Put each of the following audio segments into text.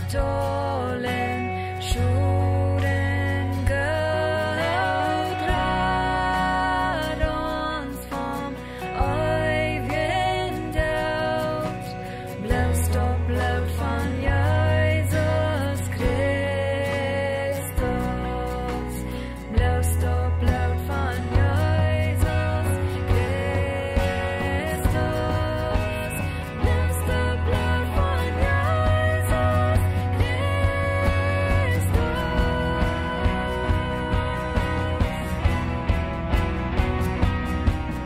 stolen, Schuden Geld, rat uns vom ewigen Tod. Bloß doch Blut von Jesus Christus. Bloß doch Blut von Jesus Christus. Bloß doch Blut von Jesus Christus.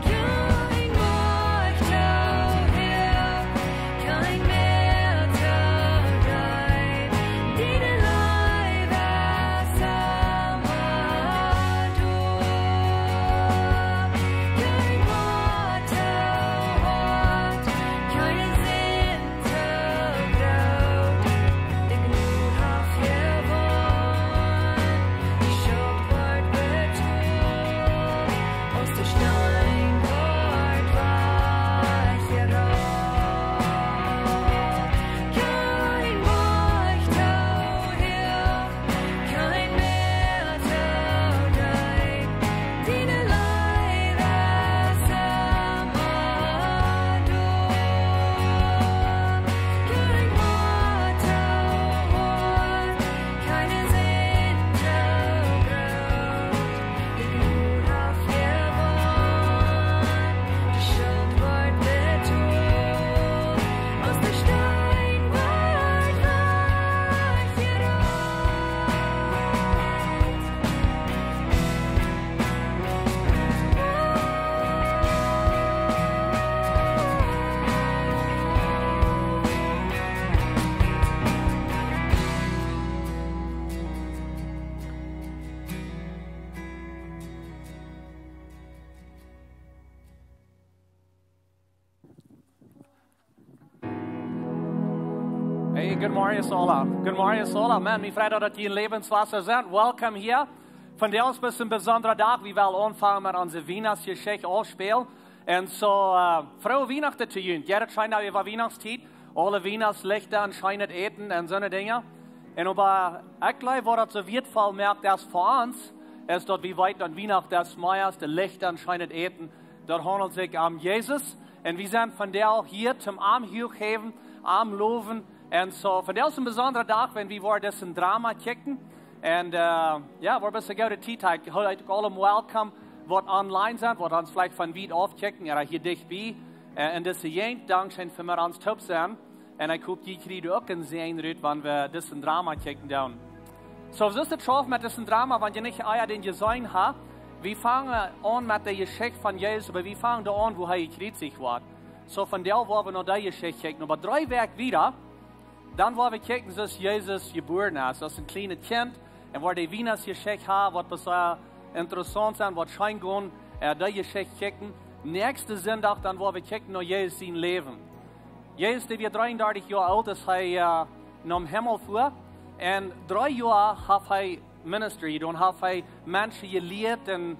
Kein Wort hier, kein mehr Tag, die Leibe Samador. Kein Wort, keine Sinn vertraut, die Glut auf gewonnen, die Schuld ward betrug, aus der Stein ward weich geraubt. Kein Wort hier, kein mehr Tag, die Leibe Samador. Kein Wort, keine Sinn vertraut, die Glut auf gewonnen, die Schuld ward betrug, aus der Stein ward weich Hey, good morning, Sola. Good morning, Sola. Man, mich freut, dass ihr in Lebenswasser seid. Welcome hier. Von der aus ist ein besonderer Tag. Wir wollen anfangen mit unserer Weihnachtsgeschichte ausspielen. Und so, frohe Weihnachten zu Ihnen. Jeder scheint auch über Weihnachtszeit. Alle Weihnachtslichter scheinen eten und so eine Dinge. Und aber ich glaube, was das so wertvoll merkt, dass für uns ist, dass wir weit an Weihnachten des Meyers, die Lichter scheinen eten. Dort handelt es sich um Jesus. Und wir sind von der auch hier zum Arm heben, Arm loben. Und so, von der ist ein besonderer Tag, wenn wir das ein Drama kicken. Und ja, wir bist eine gute Zeit. Heute alle welcome, was online sind, was uns vielleicht von weit aufkicken, oder hier dicht bei. Und das ist ein Dankeschön für mir uns top sein. Und ich hoffe, die kriegen auch sehen, wenn wir das ein Drama kicken. So, was ist das schon mit diesem Drama, wenn ihr nicht euer den gesehen habt? Wir fangen an mit der Geschichte von Jesus, aber wir fangen da an, wo er gekreuzigt wird. So, von der wollen wir noch die Geschichte kicken. Aber 3 Werke wieder, dann wollen wir kicken, dass Jesus geboren ist. Das ist ein kleines Kind. Und wo die Weihnachtsgeschichte haben, was besonders interessant ist, was scheint gehen, die Geschichte kicken. Nächste Sonntag, dann wollen wir kicken, noch Jesus sein Leben. Jesus, der wird 33 Jahre alt, ist er noch im Himmel vor. Und 3 Jahre hat er Ministry, dann hat er Menschen gelehrt und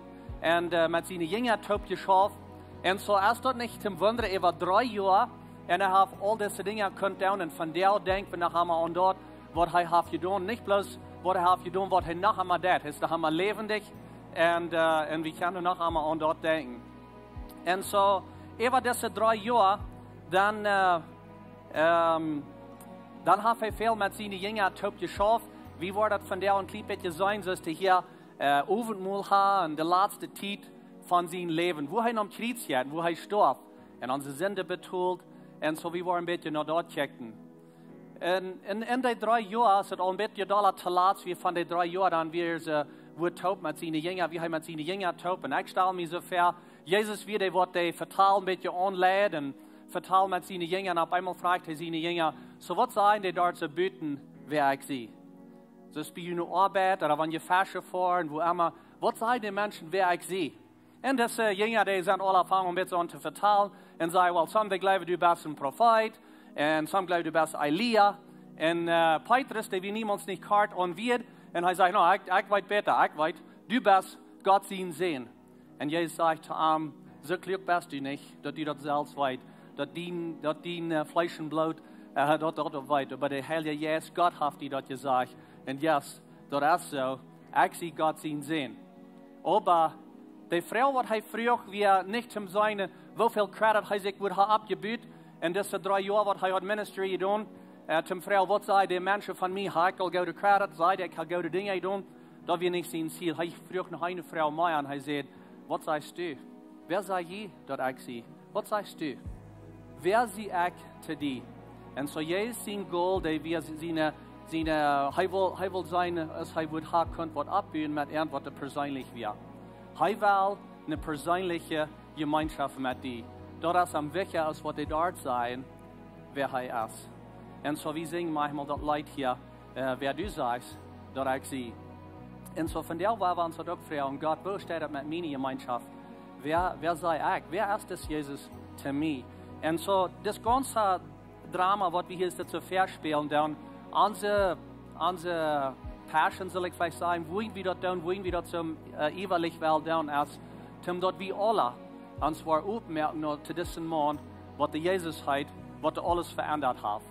mit seinen Jüngern top geschafft. Und so ist das nicht zum Wunder, über 3 Jahre, und er hat all diese Dinge können tun, und von der denkt, wenn er an dort, was er hat getan, nicht bloß, was er hat getan, was er nachher einmal tut, ist nachher einmal lebendig, und wir können nachher einmal an dort denken. Und so, über diese 3 Jahre, dann hat er viel mit seinen Jüngern top geschafft. Wie war das von der und klein bisschen sein, dass er hier Abendmahl hat und die letzte Zeit von seinem Leben, wo er am Kreuz geht, wo er starb, und unsere Sünde betont, und so wie wir ein bisschen noch dort checken. In den 3 Jahren ist es auch ein bisschen da zu laat, wie von den 3 Jahren dann wir taub mit seinen Jüngern, wie er mit seinen Jüngern taub. Und ich stelle mir so vor, Jesus wieder, was der vertrauen ein bisschen anlädt und vertrauen mit seinen Jüngern. Auf einmal fragt er seine Jünger, so was sagen die dort zu beten, wer ich sie? So ist bei einer Arbeit oder wenn ihr Fasche fahren, wo immer, was sagen die Menschen, wer ich sie? Und diese Jünger, die sind alle angefangen, ein bisschen zu vertellen und sagen, well, some glauben, du bist ein Prophet, und some glauben, du bist Elia. Und Petrus, der wie niemals nicht kart und wird, und er sagt, no, ich weiß besser, ich weiß, du bist Gott sehen. Und Jesus sagt zu ihm, so klug bist du nicht, dass du das selbst weißt, dass dein Fleisch und Blut dat weit. Aber der Heilige Geist, Gott hat die dort gesagt. Und yes, dat ist so. Ich sehe Gott sehen. Aber die Frau, was früher wir nicht zum seine, wie viel Credit sich wohl abgebüht. Und diese 3 Jahre, was hat Ministry getan. Zum Frau, was sei die Menschen von mir, ich will go to Credit, sei ich will go to Dinge tun. Da wir nicht sehen Ziel. Ich früher noch eine Frau mehr und sagt, was sagst du? Wer sei je, dort ich sie? Was sagst du? Wer sie ich zu dir? Und so Jesus sein Goal, der wir seine, will sein, als wird haben was abbauen mit irgendwas persönlich wir. Er will eine persönliche Gemeinschaft mit dir. Das ist am wichtigsten, als was dort sein, wer er ist. Und so wir singen manchmal das Leid hier, wer du sagst, dort ich sie. Und so von der war wir uns auch fragen, Gott, wo steht das mit meiner Gemeinschaft? Wer sei ich? Wer ist das Jesus zu mir? Und so das ganze Drama, was wir hier dazu verspielen, dann unsere Passion, soll ich vielleicht sagen, wohin wir dort zum ewig Welt dann ist, zum dort wir alle uns zwar aufmerken zu diesem Mann, was der Jesus hat, was er alles verändert hat.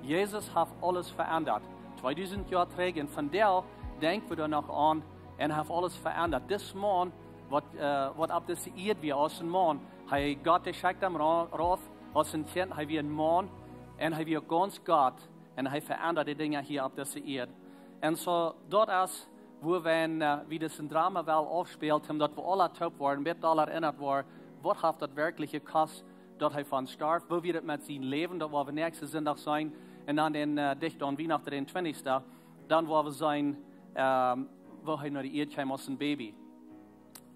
Jesus hat alles verändert. 2000 Jahre zurück, und von der denken wir dann noch an, und hat alles verändert. Das Mann, was ab das Erde wir aus dem Mann, hat Gott geschickt am Rauf, aus dem Kind, hat wir ein Mann, und hat wir ganz Gott, und hat verändert die Dinge hier ab das Erde. Und so, dort ist, wo wir, wie das ein Drama wel aufspielt, dort wo alle taub waren, mit alle erinnert waren, was hat das wirklich gekostet, dort hat von starb, wo wir das mit seinem Leben, dort wo wir nächste Sonntag sein, und dann den Dichter und Weihnachten, den 20. Dann wo wir sein, wo er nach der Erde kam aus dem Baby.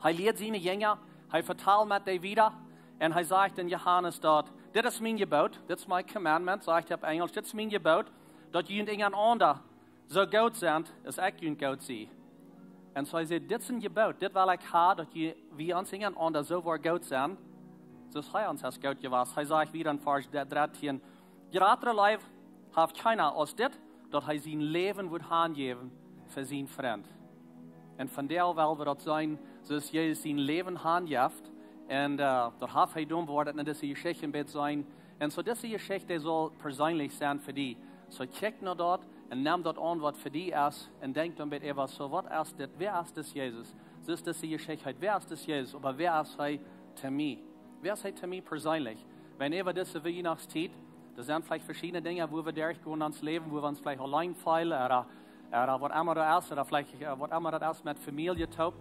Er lehrt seine Jünger, er verteilt mit dir wieder, und er sagt in Johannes dort, das ist mein Gebot, das ist mein Commandment, sagt er auf Englisch, das ist mein Gebot, dass ihr und einander so gut sind, als ich gut sein. Und so er sagt, das ist ein Gebot, das will ich haben, dass wir uns einander so gut sind, so ist er uns das gut gewesen. Er sagt wieder in Vers 13, gerade Leib hat keiner aus das, dass er sein Leben wird angeben für seinen Freund. Und von der will wir das sein, so ist Jesus sein Leben angibt. Und dort hat er dumm worden, und diese Geschichte wird sein. Und so diese Geschichte soll persönlich sein für die. So check nur dort und nimm dort an, was für die ist. Und denk dann bitte etwas, so was ist das? Wer ist das Jesus? So ist diese Geschichte, wer ist das Jesus? Aber wer ist er zu mir? Wer ist er zu mir persönlich? Wenn ihr diese Weihnachtszeit, das sind vielleicht verschiedene Dinge, wo wir durchgehen ins Leben, wo wir uns vielleicht allein fühlen, oder was immer das ist, oder vielleicht was immer das ist mit Familie taub.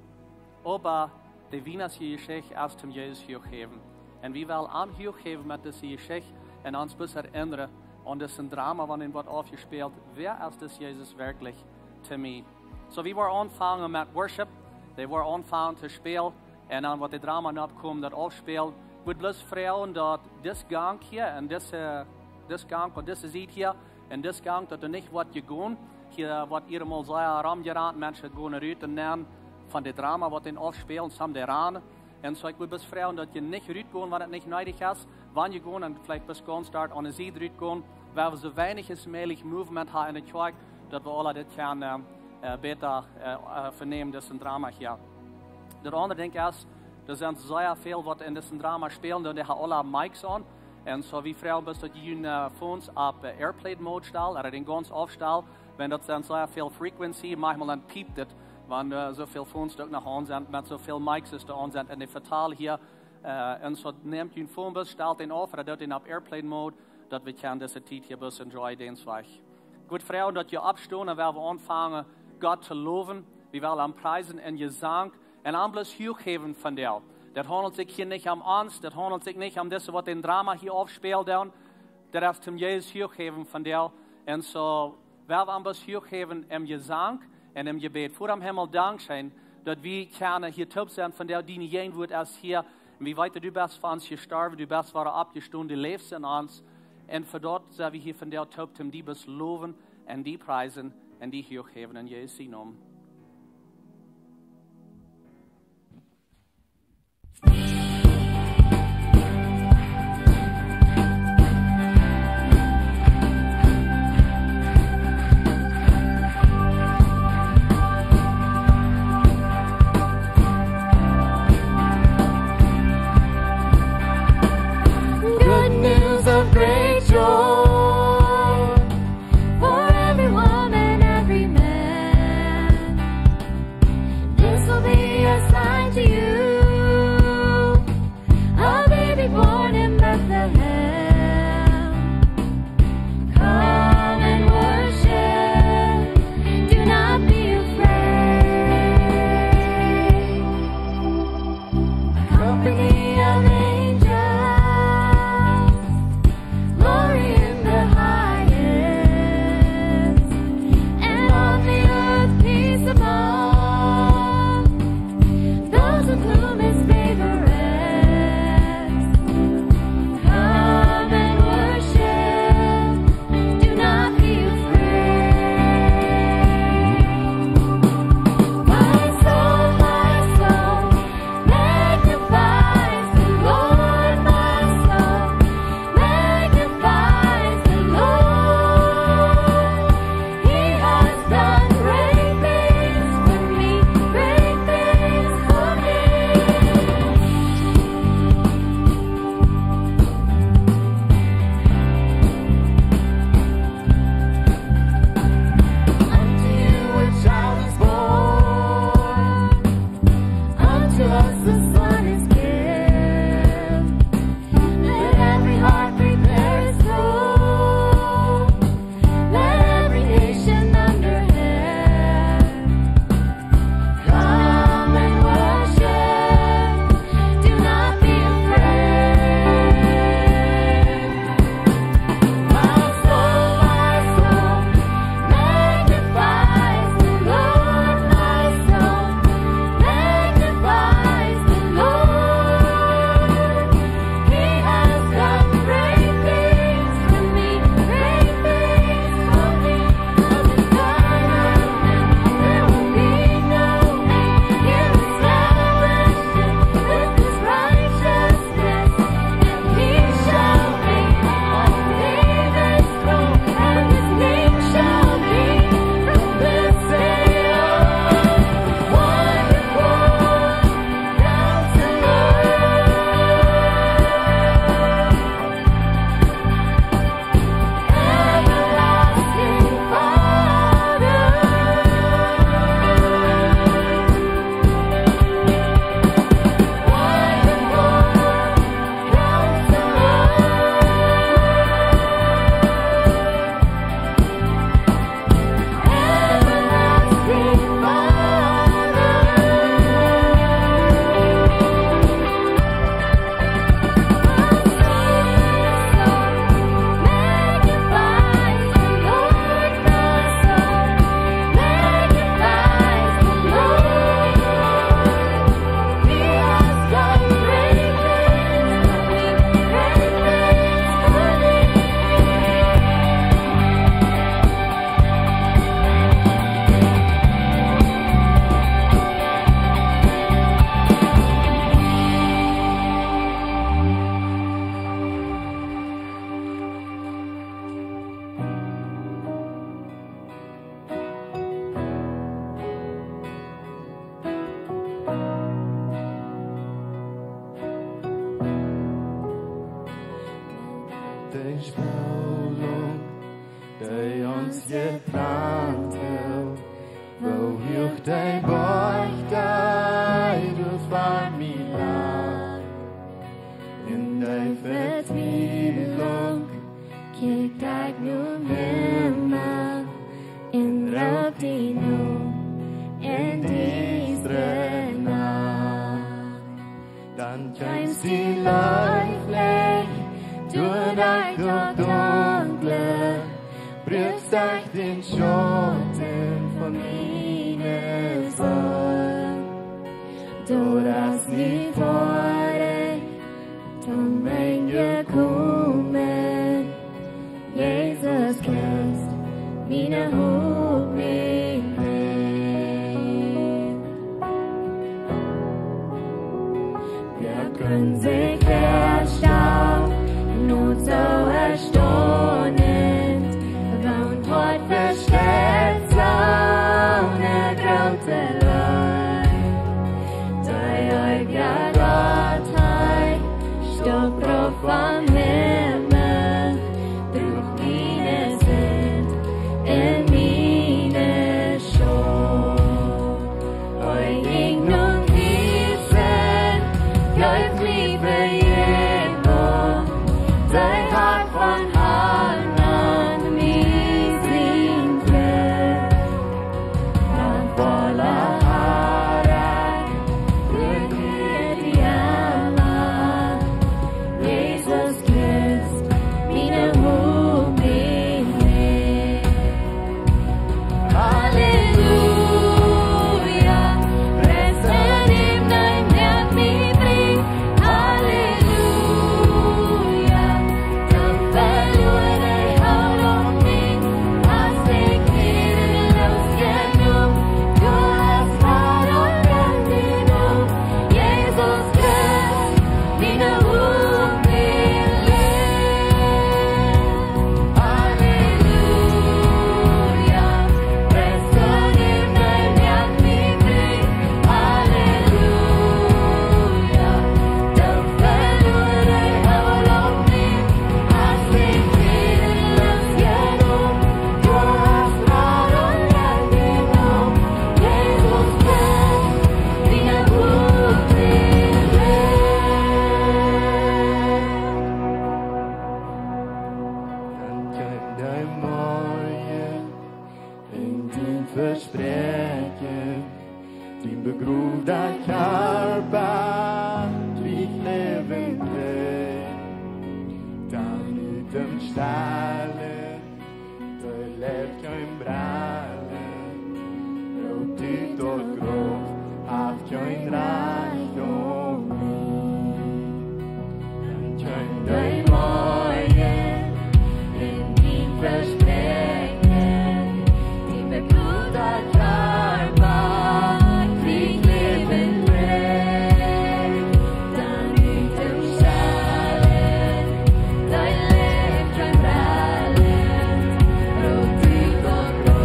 Aber die Weihnachtsgeschichte ist zum Jesus hochheben. Und wir wollen am hochheben mit dieser Geschichte und uns bis erinnern an das Drama, wann in was aufgespielt, wer ist das Jesus wirklich zu mir? So wie wir anfangen mit Worship, die wir anfangen zu spielen, und dann was die Drama abkommt, das aufspielt, wird bloß fragen, dass das Gang hier und das Gang und das Lied hier und das Gang, dass du nicht was gehen, hier was ihr mal sagen, Ramgerat, Menschen gehen raus und lernen von dem Drama, was den aufspielen, zusammen der Rane. Und so ich will bis fragen, dass ihr nicht rausgehen, wenn es nicht nötig ist, wann ihr gehen und vielleicht bis ganz start an der Seite rausgehen, weil wir so wenig als möglich Movement haben in der Kirche, dass wir alle das können besser vernehmen, das ist ein Drama hier. Das andere Ding ist, da sind sehr viel, was in diesem Drama spielen, und die haben alle Mics an. Und so wie Frau bist du die Phones auf Airplane-Mode stellen, oder den ganz aufstellen, wenn das dann sehr viel Frequency, manchmal dann piept es, wenn so viele Phones nach an sind, mit so viel Mics ist da an sind, und die verteilen hier, und so nehmt den Phone, stellt den auf, oder den auf Airplane-Mode, dass wir können diese Zeit hier ein bisschen enjoy, den Zweig. Gut, Frau, dass ihr abstehen, dann werden wir anfangen, Gott zu loben, wir werden am Preisen in Gesang, und am bloß hochheben von dir. Das handelt sich hier nicht um Angst, das handelt sich nicht um das, was den Drama hier aufspielt, das ist zum Jesus hochheben von dir. Und so werden wir am bloß hochheben im Gesang und im Gebet. Vor dem Himmel Dankeschön, dass wir können hier taub sein von der, die nicht wird als hier. Und wie weit du bist für uns gestorben, du bist war abgestorben, du lebst in uns. Und für dort sind wir hier von der taub, die bist loben und die preisen und die hochheben in Jesu Namen. Good news of great joy. ons je plantel, wo ich dein Beuch du war mir lang. In dein Verzweiflung kiek ik nu hemma, in roep die nu, in diese Nacht. Dann kennst die Leuflich, du dein doch dunkle, brichst dich den Schotten von meiner Sorge. Du das nicht vor dich, zum mein gekommen, Jesus Christ, meine Hoffnung lebt. Wir können sich verstauen, nur so erstaunend, und heute versteht so eine große Leid. Die eure Gottheit stopp drauf am Himmel, durch meine Sünd in meine Schuld. Euch ich nun wissen, Gott liebe jemand, dein Hart von Hand an mich singt. Dann voller Haare, für die Allah, Jesus Christ, meine Hoffnung lebt. Halleluja, pressen ihm dein Herz mich bringt. Halleluja, dann verlor ich auch noch nicht, hast dich gnadenlos genug. Du hast Rat und Recht genug, Jesus Christ, meine Hoffnung lebt. Halleluja, pressen ihm dein Herz mich bringt. Halleluja, dann verlor ich auch noch nicht, hast dich gnadenlos genug. Du hast Rat und Recht genug, Jesus Christ, meine Hoffnung lebt. Dann kann dein Morgen in din versprechen, din begrovda Körper kriegt lebendig. Dann ut dem Stallen, der lebt kein Brallen, ropt ut och grov, haft kein Reichtum Dann kann dein Morgen in din versprechen, din begrovda Körper kriegt lebendig. Dann ut dem Stallen, der lebt kein Brallen, ropt ut och grov,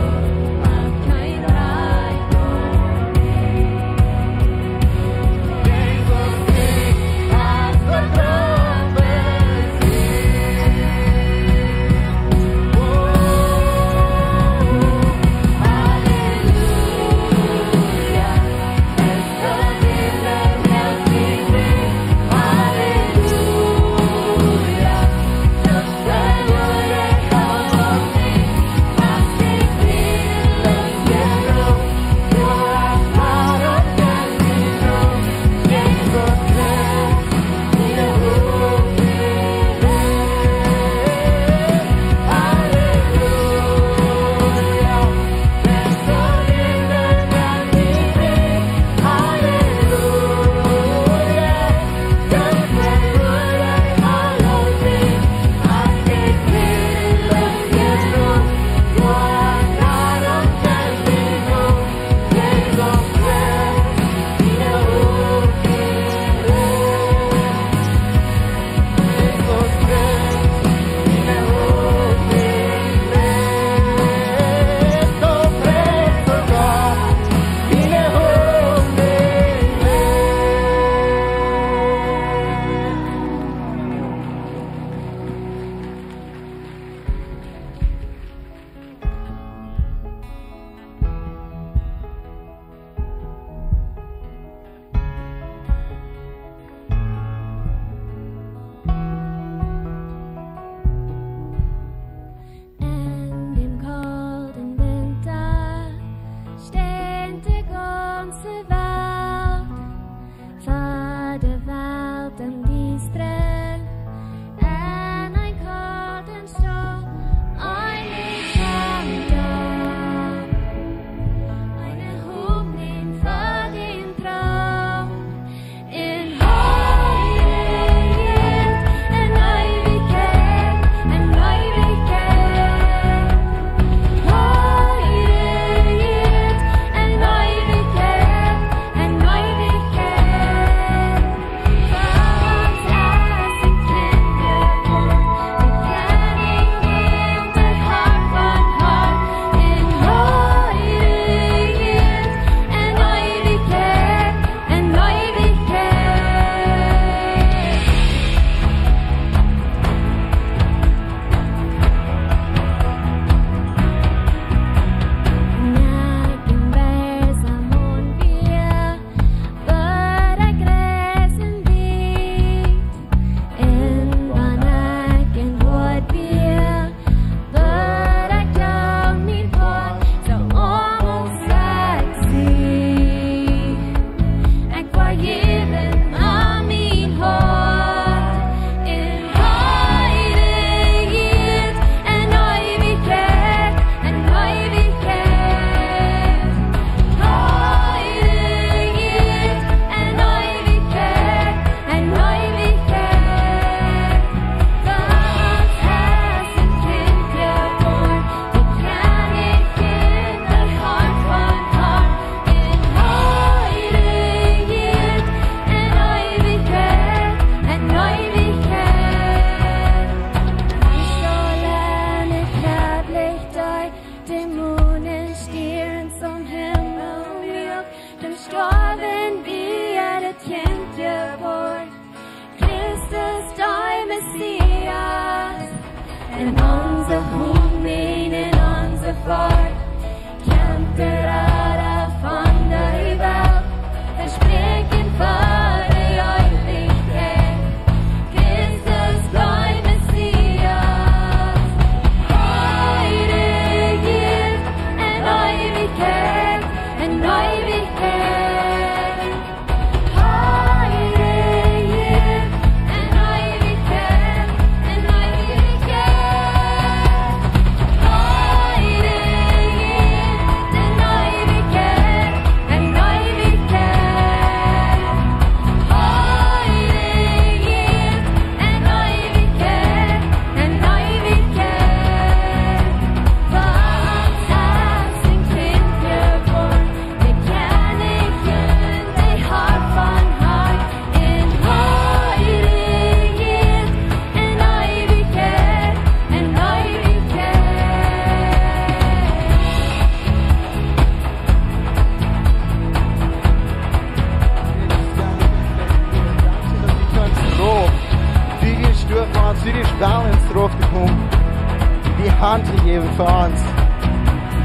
gegeben für uns.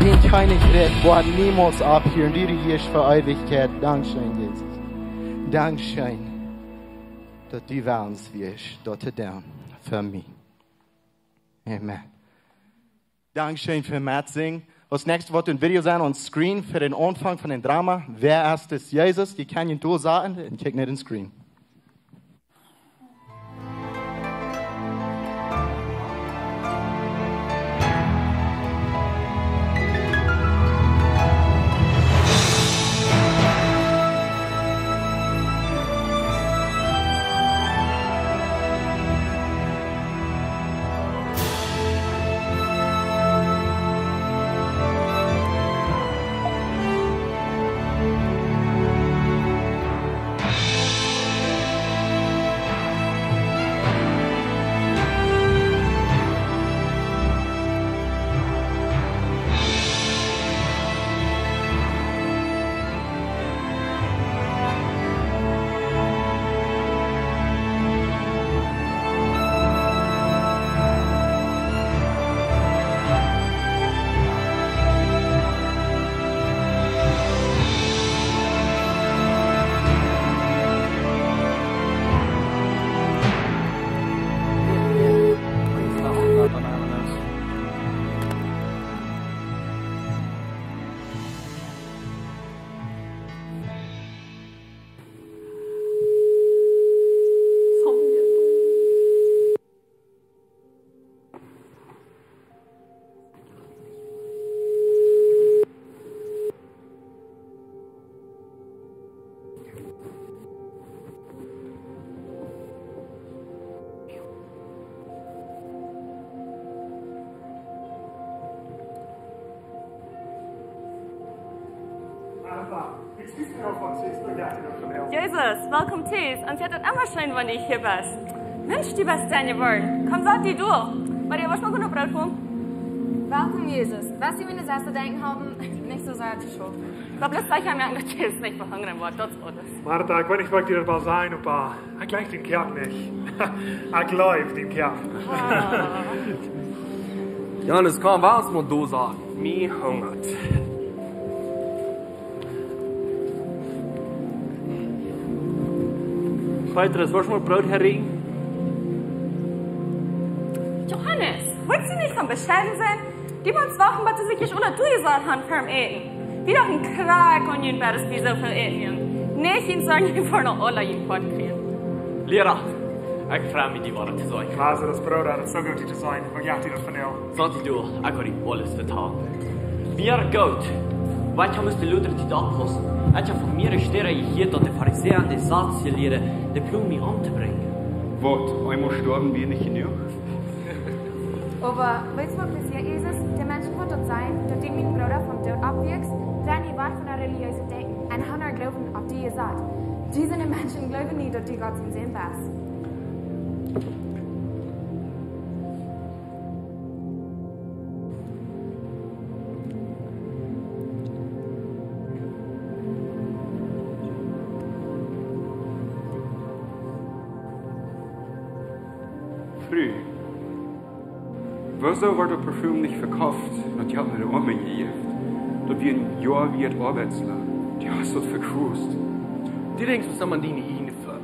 Den keine Gret, war niemals abhören. Du gehst für Ewigkeit. Dankeschön, Jesus. Dankeschön, dass du bei uns wirst. Dort down für mich. Amen. Dankeschön für Matzing. Als nächstes wird ein Video sein on Screen für den Anfang von dem Drama. Wer ist es? Jesus? Die kann ich nur sagen und kick nicht den Screen. Jesus, welkom thuis. En het is immer schön, wenn ich hier bist. Mensch, du bist dein geworden. Komm, sag die du. Maria, was mal gut Brot kommen? Welkom, Jezus. Was Sie mir das denken haben, nicht so sehr zu schon. Ich glaube, das zeigt mir, dass Jesus nicht verhungern wird. Das ist alles. Martha, ik weet niet wat je erbij zijn, maar ik lijk den kerk niet. Ik geloof den kerk. Johannes, komm, was muss du sagen? Mir hungert. Petrus, was mal Brot herrichten? Johannes, willst du nicht vom Bestellen sein? Die uns Wochen, was sie sich ohne du gesagt haben, für Eten. Wie doch ein Krag und ihn wäre es wie so viel Eten. Nicht ihn sagen, ich will noch alle ihn fortkriegen. Lehrer, ich freue mich, die Worte zu sagen. Also, das Brot hat so gut zu sein. Wat jaagt ihr das von dir? Sagt du, ich kann ihm alles vertrauen. Wir gut. Wat haben die Leute die abpassen? Ich habe von mir stehen hier, dass die Pharisäer und die Satzlehrer die Blumen anzubringen. Wat, einmal sterben wir nicht genug? Aber willst du wirklich ja, Jesus, der Mensch wird dort sein, dass die mit Bruder vom Tod abwirkst, wenn die Wort von der religiösen Denken und haben glauben, auf die ihr sagt. Diese Menschen glauben nicht, dass die Gott zum Sehen passt. Früh. Wieso wird das Parfüm nicht verkauft? Und die haben eine Arme gegeben. Da wie ein Jahr wie ein Arbeitsler. Die hast du verkrust. Die denkst, was man die nicht hinführen?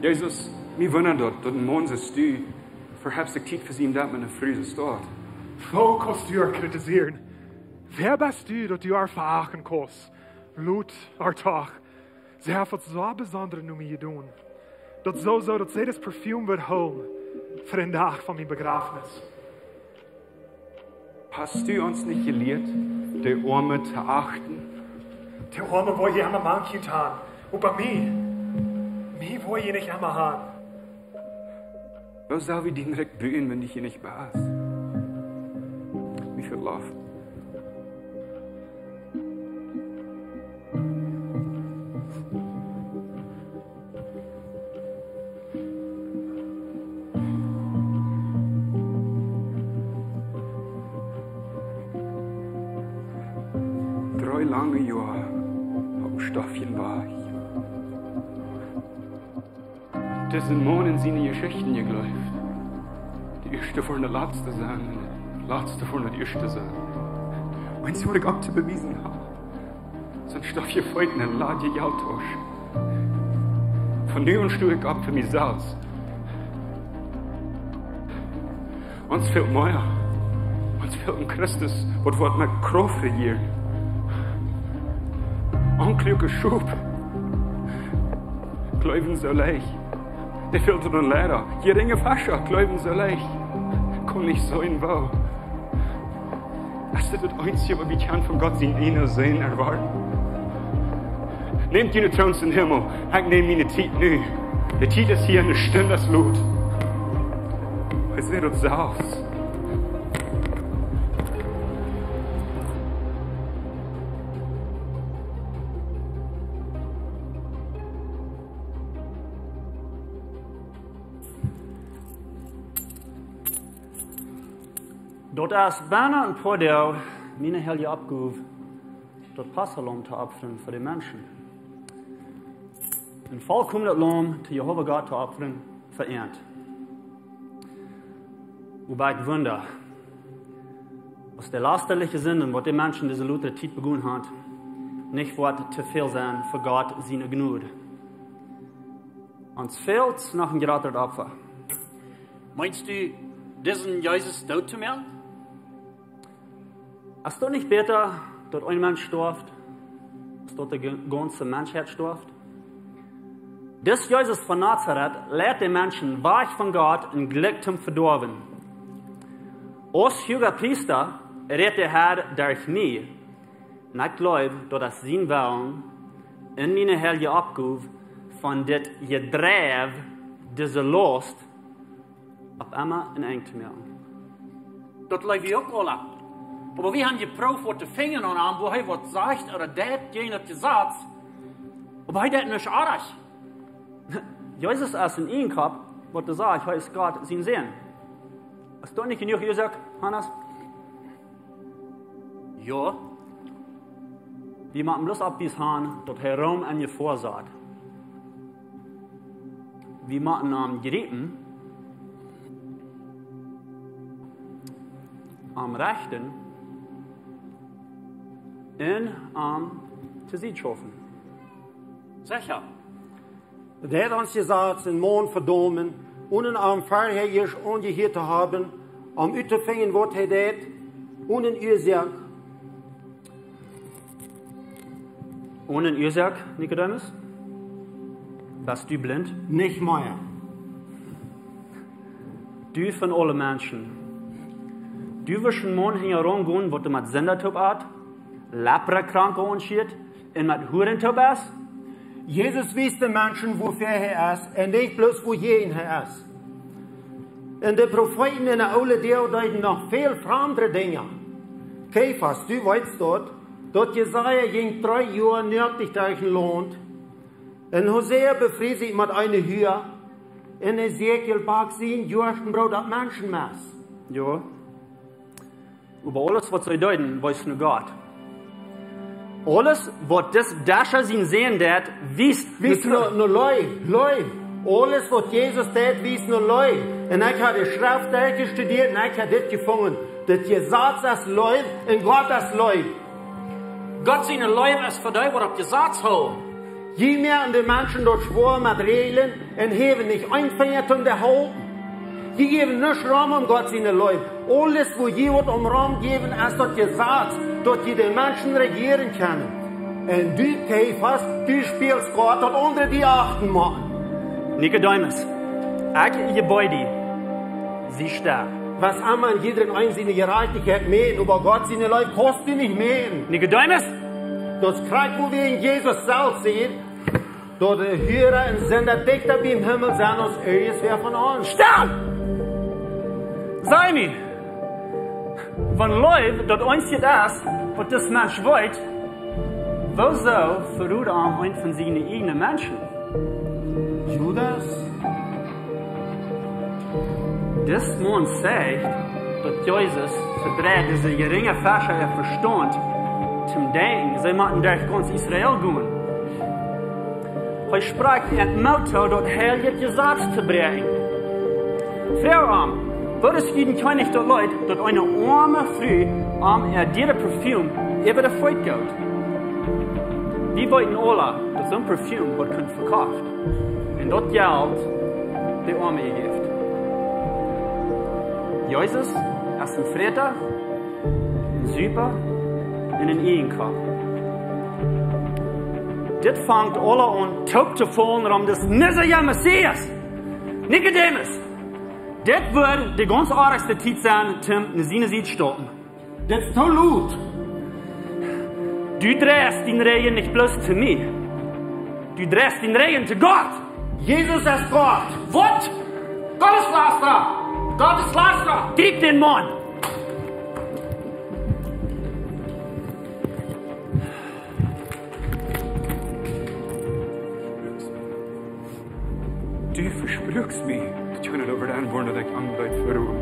Jesus, mir wundert dort, dass ein Mann ist du. Verhabst du Zeit für sie, dass man eine Frühe steht. Wo kannst du kritisieren? Wer bist du, dass du verachten kannst? Blut, Tag. Sie haben was so Besonderes um mich getan. Dat zo, dat zij das Parfüm wird holen für den Tag von meinem Begräbnis. Hast du uns nicht gelehrt, die Arme zu achten? Die Arme wollen je immer manche getan. Und bei mir wollen je nicht immer haben. Was soll wir den direkt blühen, wenn ich hier nicht behaß? Mich verlaufen. Lange Jahre am Stoffchen war ich. Das sind Monen seine Geschichten geglaubt. Die erste von der letzten sein. laatste voor het eerste zijn. Wens je wat ik ook te bewijzen heb? Zo'n stofje feiten en laat je jou tosch. Van nu aan stoe ik op voor mezelf. Ons veel meer. Ons veel in Christus, wat wordt met kracht regieren. Onkluge schub. Gläuben so leicht. Der fehlt den Lehrer. Geringe Fascher, gläuben so leicht. Komm nicht so in Bau. Das ist das Einzige, was wir kann von Gott sein Einer sehen erwarten. Nehmt deine Trons in den Himmel. Ich nehme meine Zeit nu. Die Zeit ist hier eine Stunde das Blut. Es wird uns selbst. Dat is bijna een paar deel mijn hele opgave dat passalom te opferen voor de mensen. Een volkomen dat loom te Jehovah God te opferen vereend. Wobei ik wonder, als de lasterliche zinnen, wat de mensen deze lutere tijd begonnen had, niet wordt te veel zijn voor God zijn genade. Ons fehlt nog een groter Opfer. Meinst du, diesen Jesus dood zu mehr? Ist das nicht besser, dass ein Mensch stirbt, als dass die ganze Menschheit stirbt? Das Jesus von Nazareth lehrt den Menschen weg von Gott und Glück zum Verdorben. Als Jünger Priester redet der Herr durch mich. Und ich glaube, dass das sein Willen in meine heilige Abgabe von dit Gedreif, diese Lust, auf einmal in Eng zu merken. Das leef je ook wel aan. Aber wir haben geprobt, was die Finger an, wo er was sagt oder das gegen das Gesetz. Aber er das nicht arg. Jesus ist in ihren Kopf, was er sagt, er ist Gott sein Sehen. Ist das nicht genug gesagt, Hannes? Ja. Wir machen bloß etwas haben, das herum an ihr vorsagt. Wir machen Gerieten, am Rechten, en te zien schaffen. Sicher. Der hat uns gesagt, den Mond verdommen, ohne am Verherrlich ungehört zu haben, am Utefingen, was er tät, ohne Ursache. Ohne Ursache, Nikodemus? Bist du blind? Nicht mehr. Du von allen Menschen. Du wirst einen Mann herumgehen, wo du mit Sündertub hat, Leprakranke anschiet und mit Hurentub ist? Jesus weiß den Menschen, wofür er ist, und nicht bloß, wo jeden er ist. Und die Propheten in der Aule deuten noch viel andere Dinge. Käfers, du weißt dort, dass Jesaja ging 3 Jahre nördlich durch den Land. Und Hosea befreit sich mit einer Hühe. Und Ezekiel backt sein Jürgenbrot ab Menschenmaß. Ja. Über alles, was sie deuten, weiß nur Gott. Alles, was das Dascher sein sehen wird, wisst nur Leute. Alles, was Jesus tät, wisst nur Leute. Und ich habe die Schriftstücke studiert und ich habe das gefunden. Das Gesetz ist Leute und Gott ist Leute. Gott seine Leib ist für dich, was auf Gesetz holen. Je mehr die Menschen dort schwor mit Regeln und haben nicht ein Finger zum halten. Die geben nicht Raum um Gott seine Leute. Alles, wo jemand um Raum geben, ist das Gesetz, dass die Menschen regieren können. Und du, Käfers, du spielst Gott und andere die achten machen. Nikodemus, ich Gebäude, sie sterben. Was einmal in jeder einzelnen Gerechtigkeit mähen, aber Gott seine Leute kostet die nicht mähen. Nikodemus? Das Kreuz, wo wir in Jesus selbst sehen, dort die Hörer und Sender dichter wie im Himmel sind, als alles wer von uns. Stopp! Sei mir! Wenn Leute dort uns jetzt ist, was das Mensch wollt, wieso verruht er einen von seinen eigenen Menschen? Judas? Das Mann sagt, dass Jesus verdreht diese geringe Fächer verstand, zum Denken, sie machen durch ganz Israel gehen. Er spricht in Motto, dort heilige Gesetz zu bringen. Frau, Wat is jeden König dat Leute, dat eine arme Frau am diese Parfüm über der Feucht geht? Die wollten alle, dass so ein Parfüm wird verkauft. Und das Geld die Arme gegeben. Jesus ist ein Freter, ein Super und ein Ehenkopf. Das fängt alle an, taub zu fallen, um das Messias Messias. Nicodemus. Das wird die ganz argste Zeit sein, Tim, in seine Sicht stoppen. Das ist so laut. Du drehst den Regen nicht bloß zu mir. Du drehst den Regen zu Gott. Jesus ist Gott. Was? Gotteslaster. Gotteslaster. Gib den Mann. Du versprüchst mich. Ich kann nicht over den worden dat ik aanbijd verroer.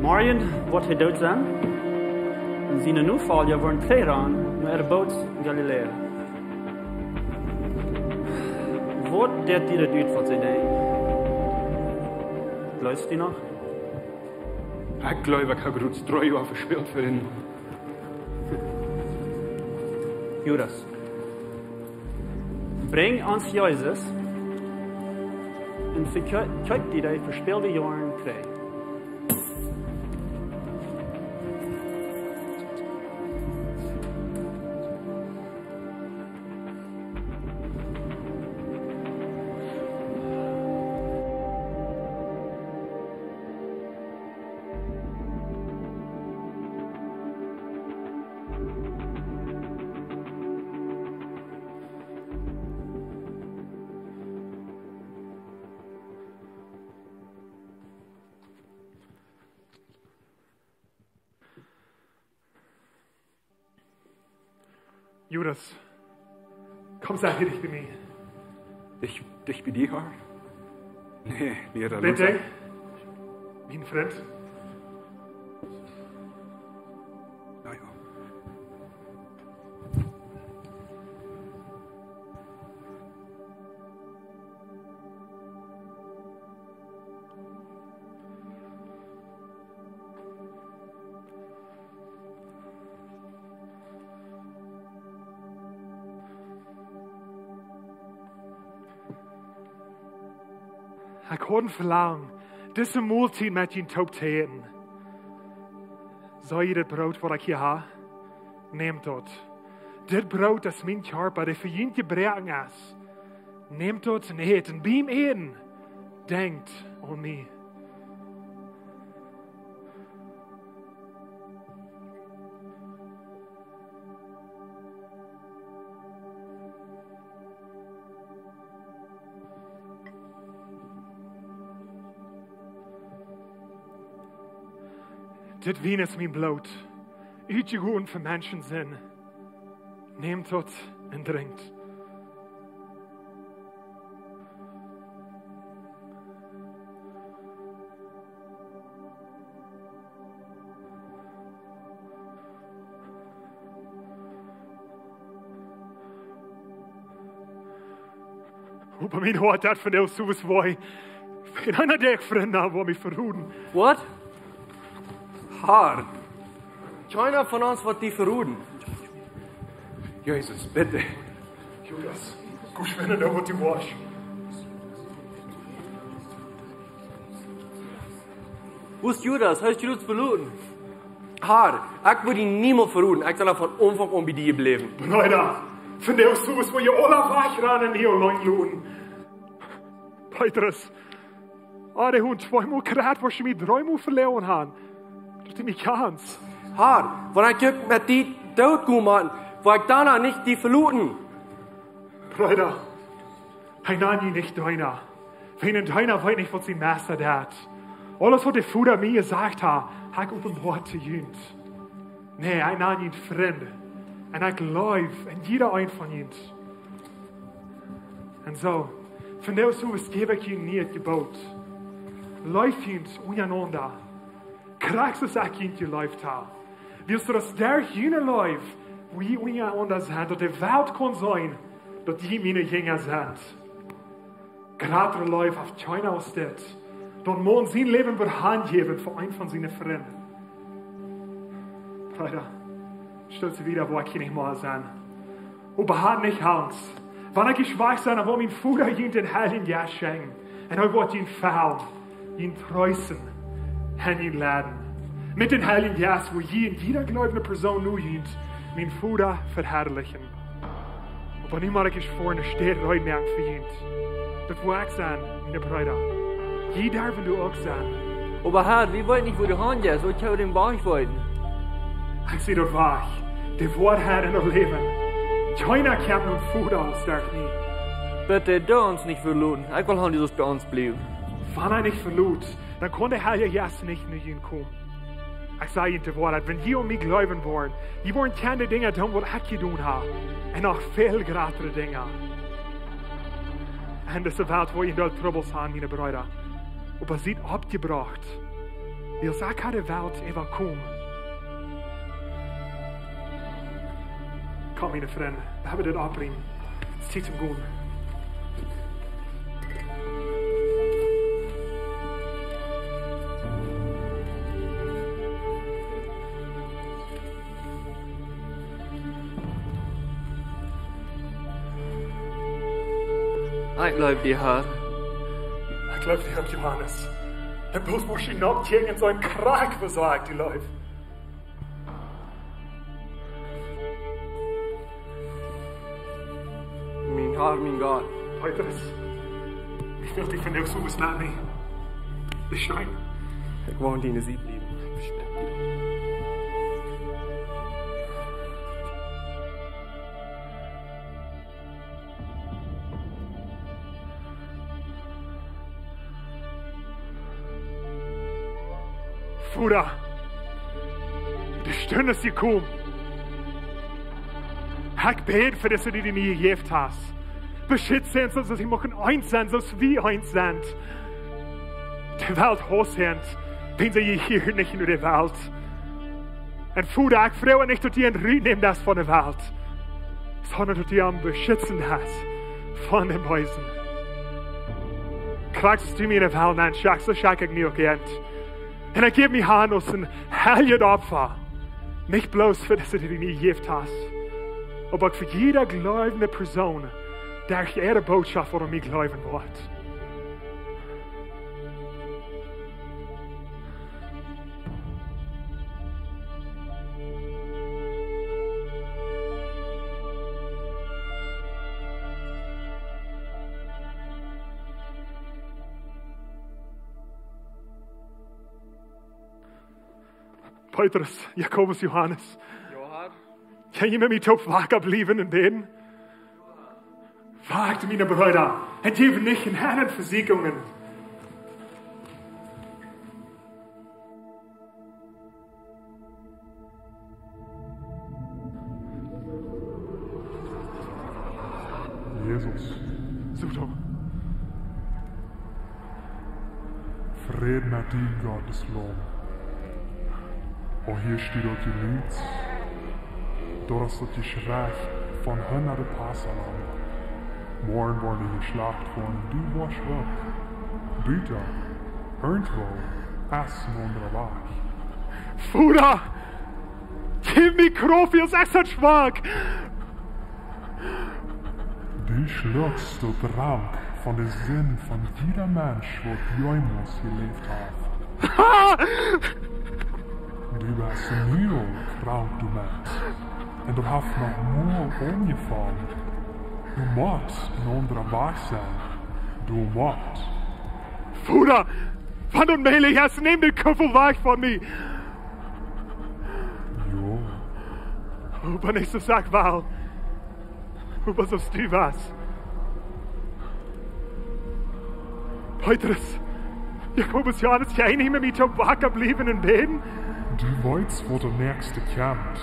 Marion wordt hij dood zijn. En zijn nuval ja worden klaar aan naar de boot in Galilea. Wat deed die dat uit wat ze deed? Luistert die nog? Ik geloof, ik heb goed 3 jaar verspeeld voor hen. Judas. Breng ons Jezus en verkijk die verspilde jaren krijgt. Judas, komm, sag dich bei mir. Dich bei dir? Nee, Lehrer. Bitte, mein Freund. Ja, ja. Ik kon verlangen deze maaltijd met je top te eten. Zou je dit brood wat ik hier heb? Neem dat. Dit brood is mijn körper, dat voor je gebroken is. Neem dat en eet. En bij hem eten, denkt aan mij. Dit wien is mijn bloed. Uitgegoten voor mensen zijn. Neemt dat en drinkt. Op mijn hart dat van jou zoals wij. In einer der vrienden wil mij verhoeden. Wat? Haar. Keiner von uns wird die verruden. Jezus, bitte. Judas, komm schwimmen over die wasch. Wo ist Judas? Hast du Judas verloren? Haar, ik wil die niemand verroeden. Ik zal van omvang om bij die blijven. Leider, von der sowas, wo ihr alle wegrennen, hier allein lohnen. Petrus, die Hund 2-mal gerät, was ich mich 3-mal verloren habe. Dat die mich kannst. Haar, wanneer ik met die dood kom, man, wil ik daarna niet die verloren. Leider, hij nahm je nicht deiner. Wenn deiner weiß nicht, was die Meister dat. Alles, was der Vater mir gesagt hat, habe ich offenbart zu jünd. Nee, hij nahm je Freund. En ik geloof in jeder ein von ihnen. En zo, von der sowas gebe ich ihnen nie het Gebot. Läuft ihnen untereinander. Krijgt es auch ihnen geläuft haben. Willst du, dass der jene läuft, wo ihr untereinander sind, dass der Welt kann sein, dass die meine Jünger sind. Gerade Leute auf China aus dit. Dort morgen sein Leben behandelt für einen von seinen Freunden. Bruder, stell sie wieder, wo ich hier nicht mal sein. Und behalt nicht Angst. Wenn ich schwach sein, wo mein Vater ihn den Heiligen Geist schenkt. Und er wird ihn fallen, ihn trösten, und ihn laden. Mit dem Heiligen Geist, wo jeder glaubende Person nur ihn, mein Vater verherrlichen. Und wenn niemand ich vorne steht, heute merkt für ihn. Das will ich sein, meine Brüder. Jeder darf du auch sein. Aber Herr, wir wollen nicht, wo du hingehst, so ich den Bauch wollen. Ich sehe dort wahr, die Wahrheit in unser Leben. Keiner kann nun Vater aus der Knie. Bitte, du uns nicht verloren. Ich will haben, Jesus bei uns bleiben. Wenn er nicht verlot, dann konnte der Heilige Geist nicht nach ihnen kommen. Ich sage ihnen die Wahrheit, wenn ihr um mich glauben wollen, die wollen keine Dinge tun, was ich getan habe. Und noch viel größere Dinge. Und das ist eine Welt, wo ihr dort Troubles haben, meine Brüder. Aber sie sind abgebracht. Wir sagen, keine Welt überkommen. Komm, meine Freunde, wir haben das abbringen. Es zieht zum Guten. Ich glaube dir, Herr. Ich glaube dir, Johannes. Der bloß muss ihn noch gegen so einen Krieg besagt, die Leute. Mein Herr, mein Gott. Petrus, ich will dich von dem Fuß mit mir. Ich schein. Ich will in deine Sieg bleiben. Ich verspreche dir. Bruder, die Stunde ist gekommen. Ich bete für das, du dir nie gegeben hast. Beschütze uns, dass sie machen eins sind, so wie eins sind. Die Welt hochsend, wenn sie hier nicht nur die Welt. Und Bruder, ich freue nicht, dass ihr ein Rüden nehmt das von der Welt, sondern dass ihr am beschützen das von den Häusern. Kriegst du mir in der Welt, nein, so schaue ich mir auch gern. Und ich gebe mich an als ein heiliges Opfer. Nicht bloß für das, du dir nie gegeben hast, aber für jede glaubende Person, der ich ihre Botschaft oder mich glauben wird. Petrus, Jakobus, Johannes. Johann? Kan je met mij toch wakker blijven en beden? Waakt, meine Brüder, und gebt nicht in Herren Versiegungen. Jesus, So doch. fred met die Gottes loon. Och hier steht dort die Lieds, dort ist dort die Schreich von hunderten Passalam. Morgen worden die geschlacht von, du warst up. Büter, irgendwo, essen onderweg. Bruder, gib mir Kraft, ihr seid so schwach. Du schluckst du Trank von der Sinn von jeder Mensch, wo jemals gelebt hat. Du bist nur krank, du Mensch. Und du hast noch nur umgefahren. Du musst ein anderer Weg sein. Du musst. Bruder, wann und mehlig hast, nimm den Köpfel weg von mir. Jo, Aber nicht so sag mal. Aber so du was. Petrus, Jakobus, Johannes, jij nemen mij toch wakker blijven in beden? du weißt, wo der Nächste kommt.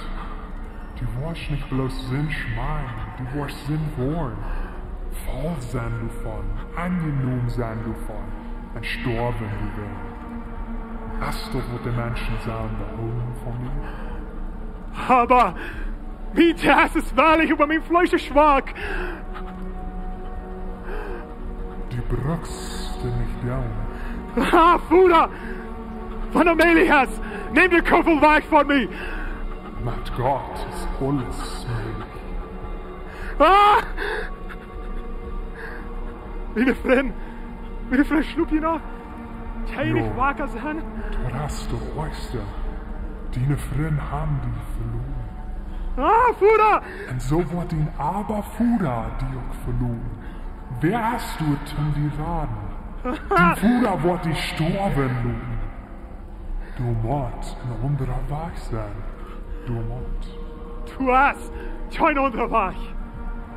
Du warst nicht bloß Sinn schmein, du warst Sinn wollen. Voll sein du von, angenommen sein du von, und sterben du will. Hast du, wo die Menschen sagen, behoben von mir? Aber mein Herz ist wahrlich, aber mein Fleisch ist schwach. Du brückst du nicht down. Ah, Bruder! Von Amelias! Nimm den Kuppel weg von mir! Mit Gott ist alles möglich. Ah! Meine Freund schlup je noch. Kann ich nicht wacker sein? Du hast doch, weißt du, deine Freunde haben die verloren. Ah, Bruder! Und so wird dein Aberfuder die auch verloren. Wer hast du zum die raten? Dein Fuder wird die sterben lassen. Du musst ein anderer Weg sein. Du musst. Du hast kein anderer Weg.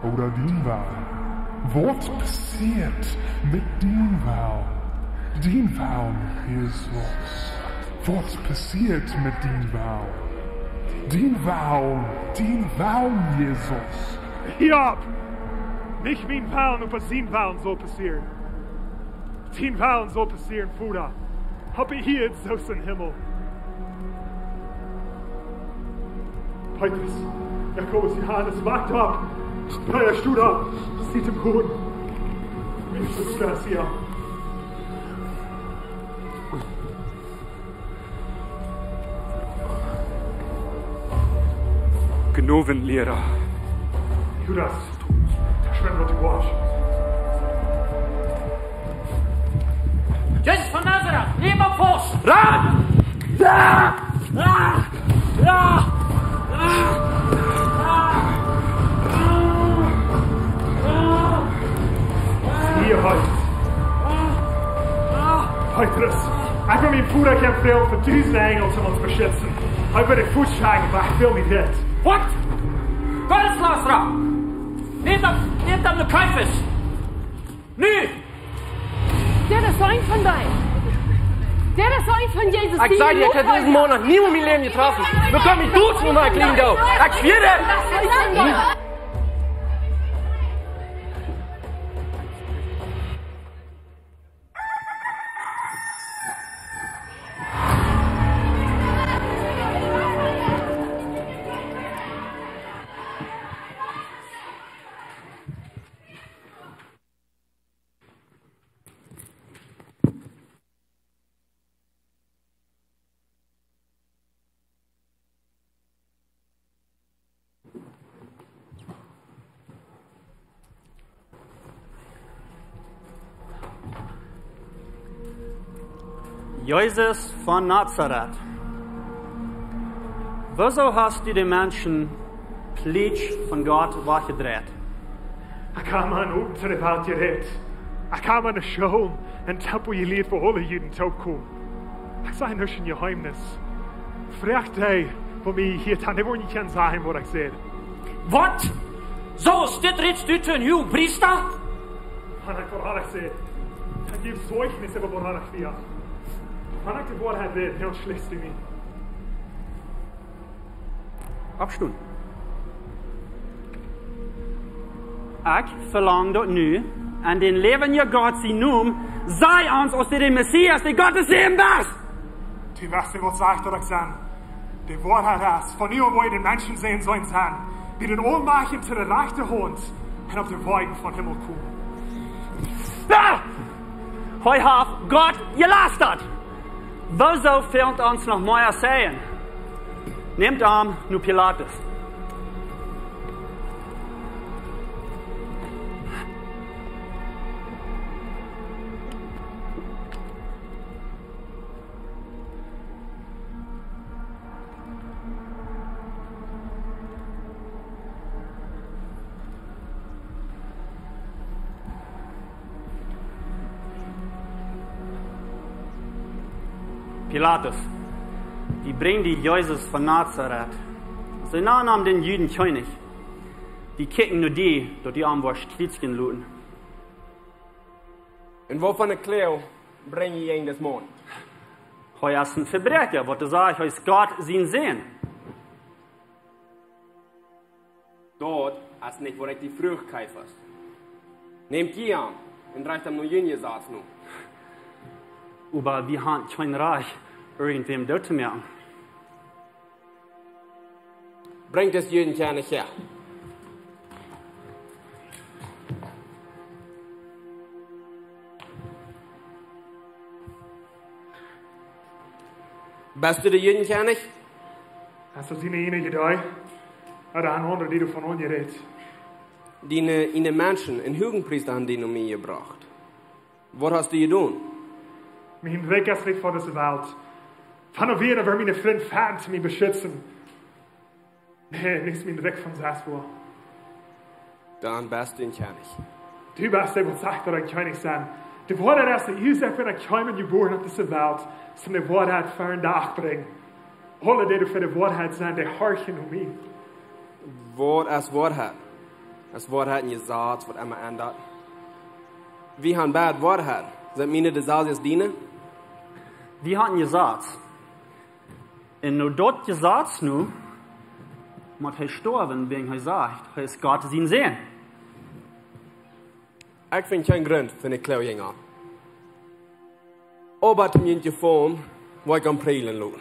Oder dein Weg. Was passiert mit dein Weg? Dein Weg, Jesus. Was passiert mit dein Weg? Dein Weg, Jesus. Ja! Nicht mein Weg, aber sein Weg soll passieren. Dein Weg soll passieren, Bruder. Hab ich hier jetzt aus dem Himmel. Petrus, Jakobus, Johannes, wacht ab! Neuer Stuhl ab! Sieht im Boden! Wie ist das hier? Genoven, Lehrer. Judas, schwimmen wir die Wasch. Jesus von Nazareth, nimm auf Fuß! Ran! Ja! Ja! Ja! Hier heute. Petrus, ich will meinen Bruder kämpfen für diesen Engel, um uns beschützen. Ich will den Fuß steigen, aber ich will nicht hin. Wat? Wat is Lasra? Niet aan de kuifers. Nu! Der ist ein von dein. Der ist ein von Jesus. Ich sag dir, ich hätte diesen Monat nie in meinem Leben getroffen. Wir können mich duzen und mal klingen da. Ich schwöre. Jesus von Nazareth. Wieso hast du den Menschen Plätsch von Gott weggedreht? Ich kam an oben zu der Welt geredet. Ich kam an der Schule, ein Tempel gelehrt für alle Juden zu kommen. Ich sage nur ein Geheimnis. Frag dich, wo mir hier kann, ich will nicht sagen, was ich sehe. Wat? Zo is dit reeds u te een nieuw priester? Kann ich vor allem sehen. Ich gebe Zeugnis über woran ich stehe. Wenn ich die Wahrheit will, dann schlägst du mich. Abstund. Ich verlang dort nu, an den levende Gott zijn noem, sei uns aus der Messias, der Gottes Leben bist. Die Weste wird sagt oder gesagt. Die Wahrheit ist, von ihr, wo ihr den Menschen sehen sollen sein, die den Ohnmachen zu der rechten Hand und auf den Wegen von Himmel kommen. Ah! Heu hat Gott gelastet. Wieso fehlt uns noch mehr sehen? Nehmt an, nu Pilatus. Pilatus, die bringen die Jesus von Nazareth. Sie nahmen den Juden König. Die kicken nur die, dort die am Schwitzchen luten. Und wovon eine Kleo bringe ich ihn das Mond? Heu ist ein Verbrecher, was du sagst, heu ist Gott sein Sehen. Dort ist nicht, wo ich die Frucht keifers. Nehmt die an und reicht am nur jene Saß nu. Aber wir haben kein Reich, irgendwem dort zu merken. Bringt es jeden Tag nicht her. Bist du der Judenkönig? Hast du sie eine gedei? Oder ein anderer, die du von uns redest? Die Menschen in Hugenpriester haben die noch mir gebracht. Was hast du getan? Mijn weg is weg van deze wereld. Van weer waar mijn vriend Vater mij beschützen. Nee, niet mijn weg van zes voor. Dann bist du ein König. Du bist der, was sagt, dass ein König sein. Die Wahrheit ist, dass Josef, wenn er geboren auf diese Welt, zum die Wahrheit für einen Tag bringen. Alle, die für die Wahrheit sind, die horchen um mich. Was ist Wahrheit? Das Wahrheit in Gesetz, was immer ändert. Wir haben bad Wahrheit. Sind meine Desires dienen? Wir hatten gesagt, und nur dort gesagt, nu, muss er sterben, wenn er sagt, er ist Gott sein Sehen. Ich finde keinen Grund für eine Klaujinger. Aber zum Jüngchen Form, wo ich am Preilen lohne.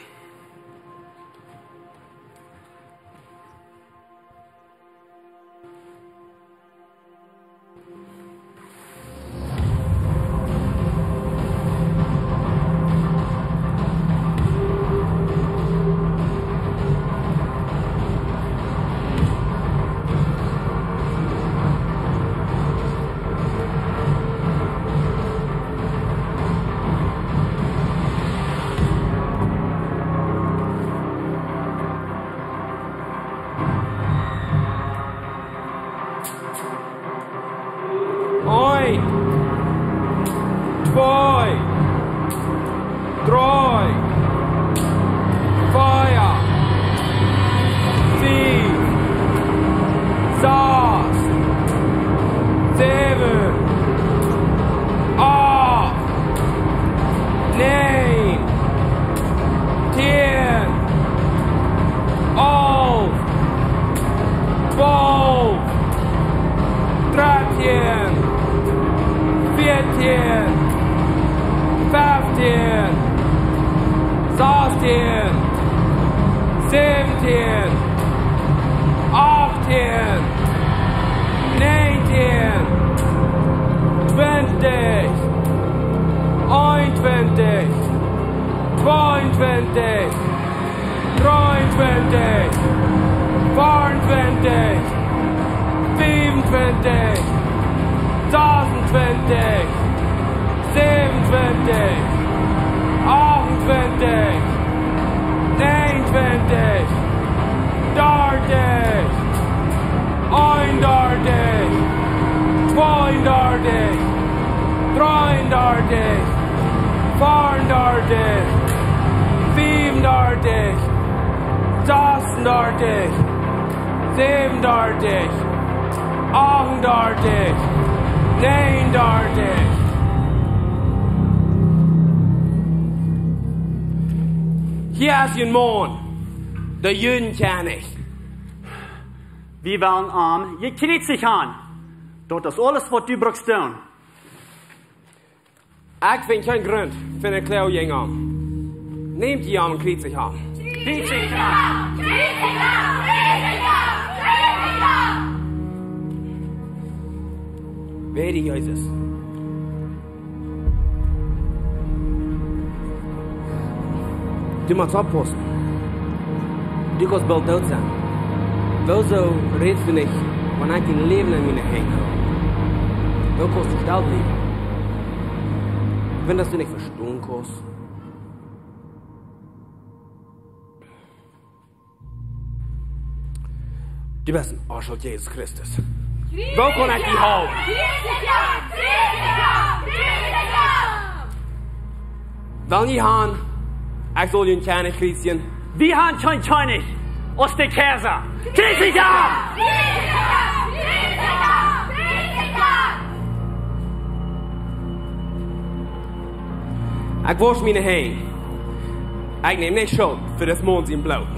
Hier ist ein Mann, der Judenkönig. Wir wollen arm, je kriegt sich an. Dort ist alles, was du brauchst tun. Ich finde keinen Grund für eine Klaujinger. Nehmt die Arme und kriegt sich an. Kriegt sich an! Kriegt sich an! Kriegt sich an! Kriegt sich an! Wer die Jesus? Du musst aufpassen. Du kannst bald tot sein. Wieso redest du nicht, wenn ich dein Leben in meine Hände habe? Du kannst nicht aufleben. Wenn das du nicht verstehen kannst. Du bist ein Arschloch, Jesus Christus. Wo kann ich dich haben? Will nicht haben? Ich soll ihn keine Christen. Wir haben kein König aus der Käse. Krieg sich an! Ich wasche meine Hände. Ich nehme nicht Schuld für das Mond im Blut.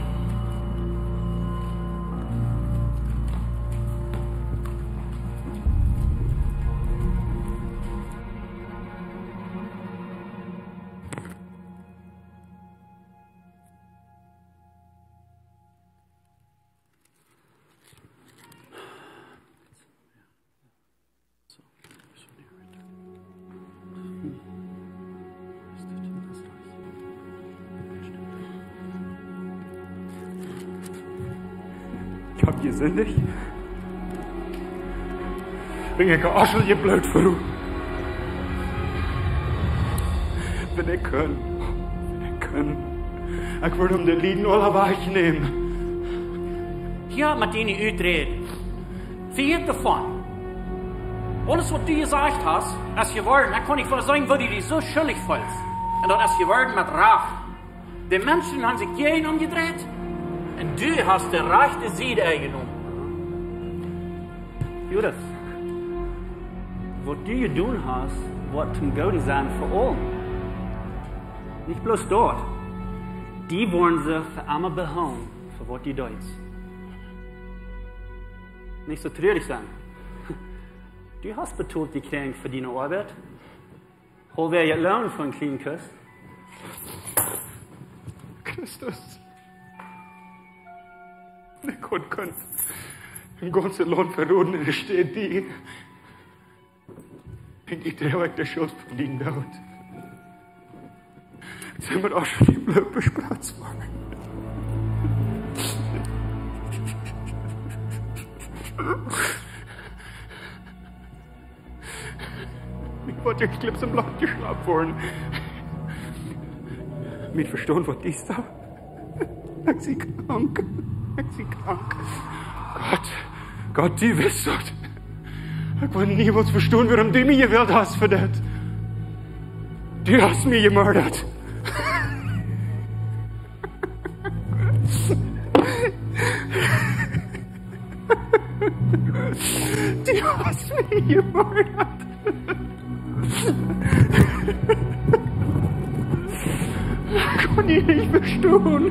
Habt ihr sündig? Ben ik een assel je bloot voor u? Ben ik kan. Ik wil hem de lieden alle wegnemen. Hier met die uitreden. Vergeet davon. Alles wat du gesagt hast, ist geworden. Ich kann nicht mal sagen, wo du dich so schuldig fühlst. Und das ist geworden mit Rach. Die Menschen haben sich gegen umgedreht. Und du hast die rechte Seite eingenommen. Judas, was du getan hast, wird zum Guten sein für alle. Nicht bloß dort. Die wollen sie für einmal behauen, für was die tust. Nicht so traurig sein. Du hast betont gekriegt für deine Arbeit. Hol wer jetzt Lohn für einen kleinen Kuss? Christus. Ich kann ein ganzes Land verroden und es steht die. Ich drehe euch der Schuld von den Dout. Jetzt sind wir auch schon die Blut bespratzt worden. Ich wollte euch Clips im Land geschlagen worden. Mit verstehen, was ist da? Ich sie krank. Gott, du wisst das. Ich wollte niemals verstehen, warum du mich gewählt hast für das. Du hast mich gemordet. Du hast mich gemordet. Kann ich nicht verstehen.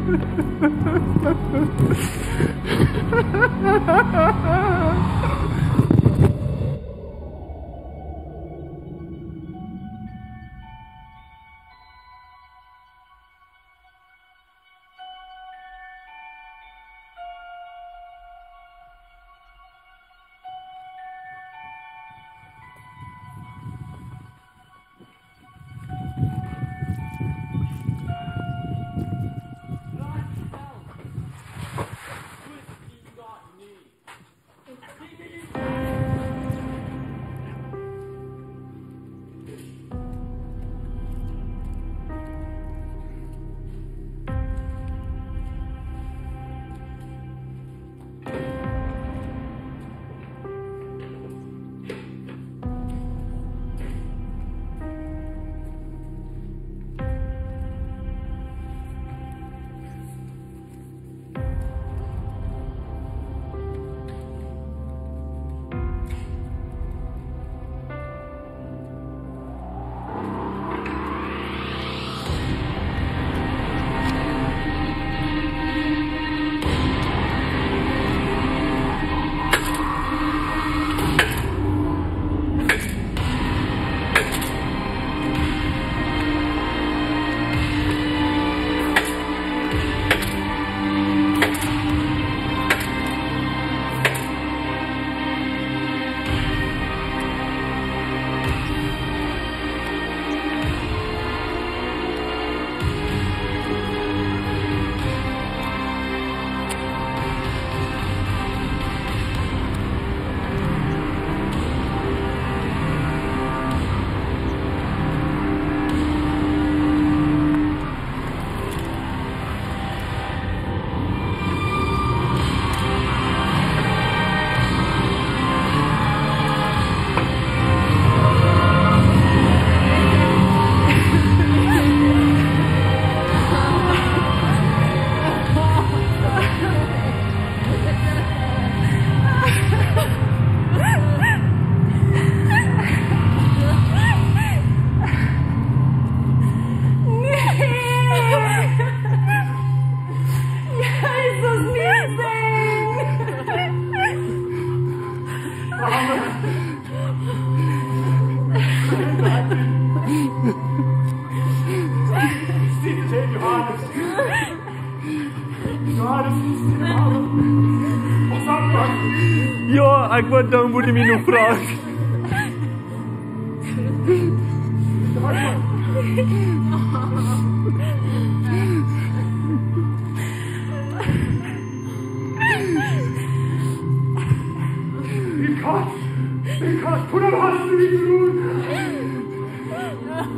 Ja, ik word dan moet je me nog vragen.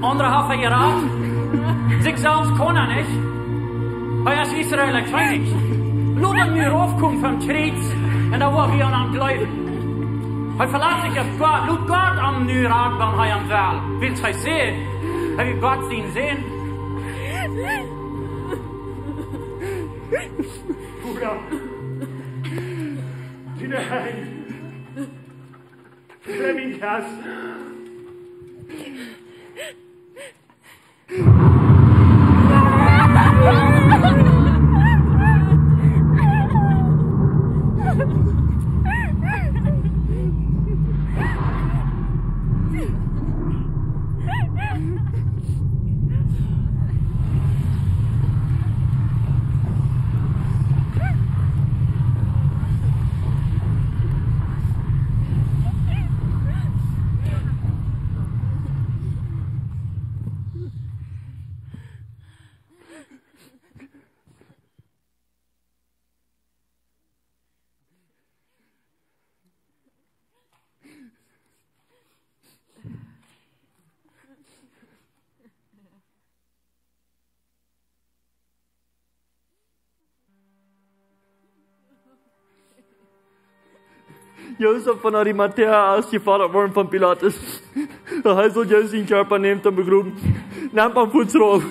Andere haben geraten. Sie sagen, kann er nicht. Hij is Israël kleinig. Laat hem nu afkomen van het kreet. En dan wordt hij aan het blijven. Hij verlaat zich op God. Laat God hem nu raken, dan hij hem wel. Wilt hij zien? Heb je God zien? Bruder, die heim. Fleming Kass. Jozef van Arimathea ausgefordert worden von Pilatus. Er soll Jesus den Körper nehmen und begraben. Nehmt man Fuß drauf.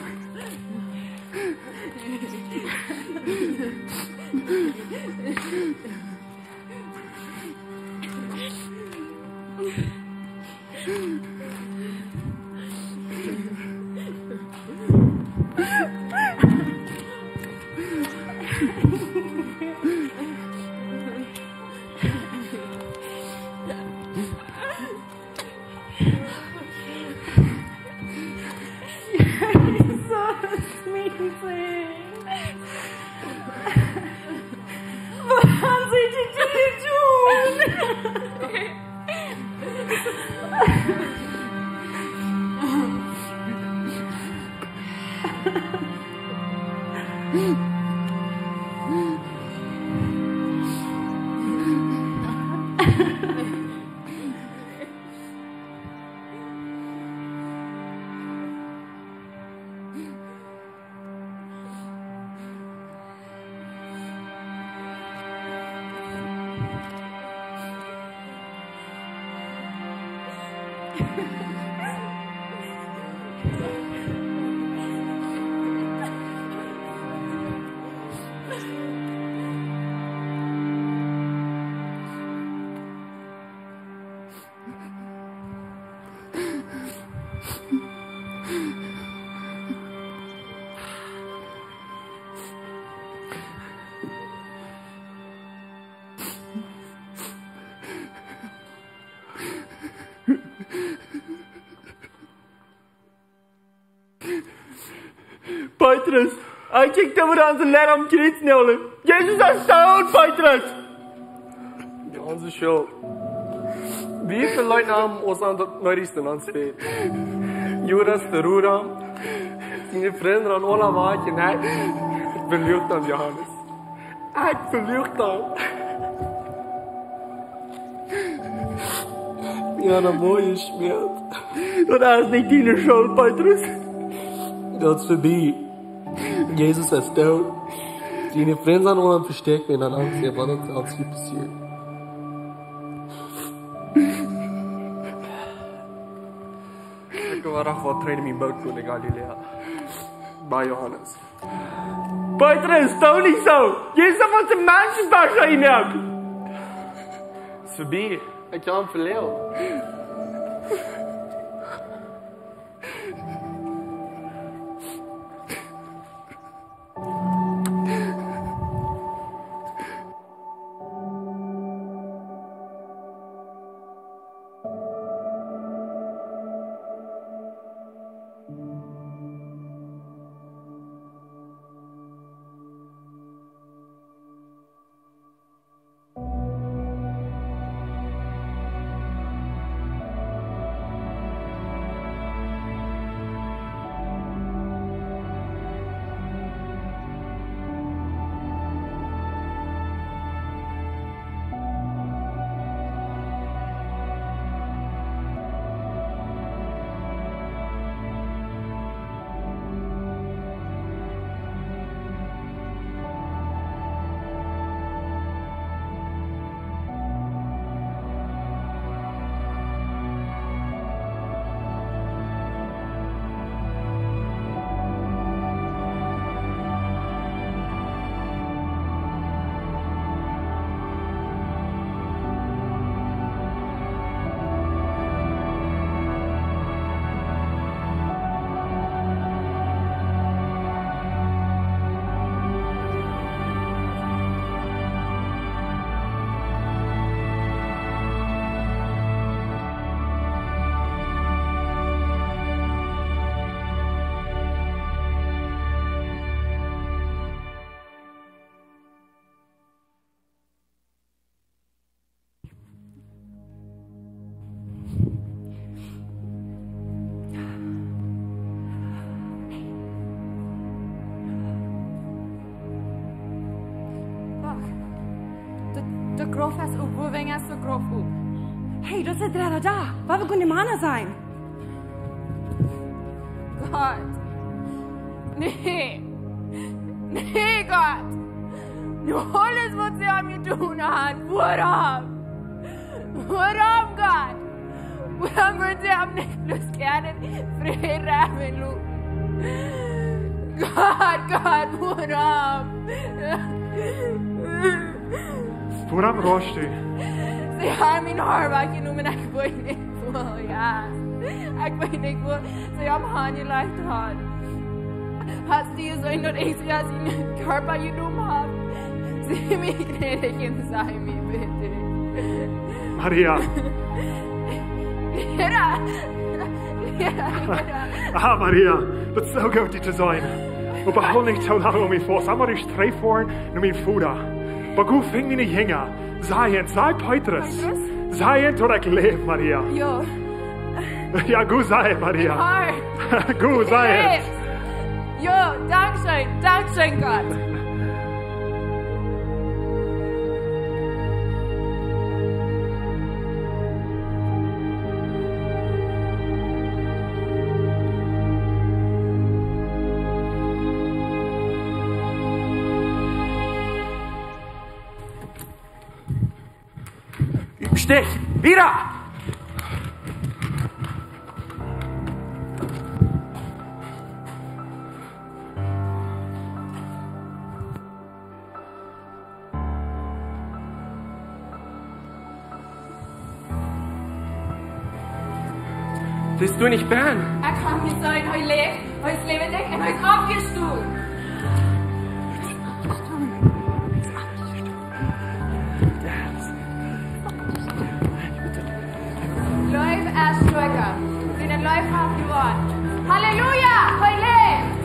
Petrus, hij kijkt over aan zijn leer om kreet snellen. Jezus is dood, Petrus! Ja, onze show. Wie viele Leute haben uns an der Neuesten anspät? Judas, der Ruder, seine Freunde an alle Weichen, ich verliebt an Johannes. Ich verliebt an. Ja, der Boy ist schmiert. Das ist nicht deine Schuld, Petrus. Das ist vorbei. Jesus ist tot. Seine Freunde sind alle versteckt, wenn dann Angst hat, was alles hier passiert. Ik wil graag wat trainen in mijn boot in Galilea. Bij Johannes. Petrus, doe niet zo. Jezus was de mensenbasje in jou. Het is voorbij. Ik kan hem verleden. De grof is op, wo wing is de grof op. Hey, dat is het er da. Waar we kunnen mannen zijn? God. Nee. Nee, God. Nu alles wat ze aan je doen had. Waarom? Waarom, God? Waarom wordt ze hem niet plus kennen? Vrij ramen, Lu. God, waarom? Waarom rost u? Ze hebben mijn haar weggenomen en ik weet niet hoe, ja. Ik weet niet hoe ze hem aangelegd had. Had ze je zijn dat ik ze als een körper genomen heb. Zie mij gnädig en zei mij bitte. Maria. Lera. Ah, Maria. Dat is zo goed te zijn. We behouden niet zo lang om je vast. Maar ik streef voor naar mijn voeder. Maar goed ving me niet hingen. Zij Petrus. Zij tot ik leef, Maria. Jo. Ja, goed zij, Maria. Haar. Goed zij. Jo, dankzij God. Stich! Wieder! Willst du nicht bären? Kan niet zijn, hij leeft, hij is levendig en hij is afgestoten. Leuf er sterker. Zijn leuf har gewonnen. Halleluja, hij leeft.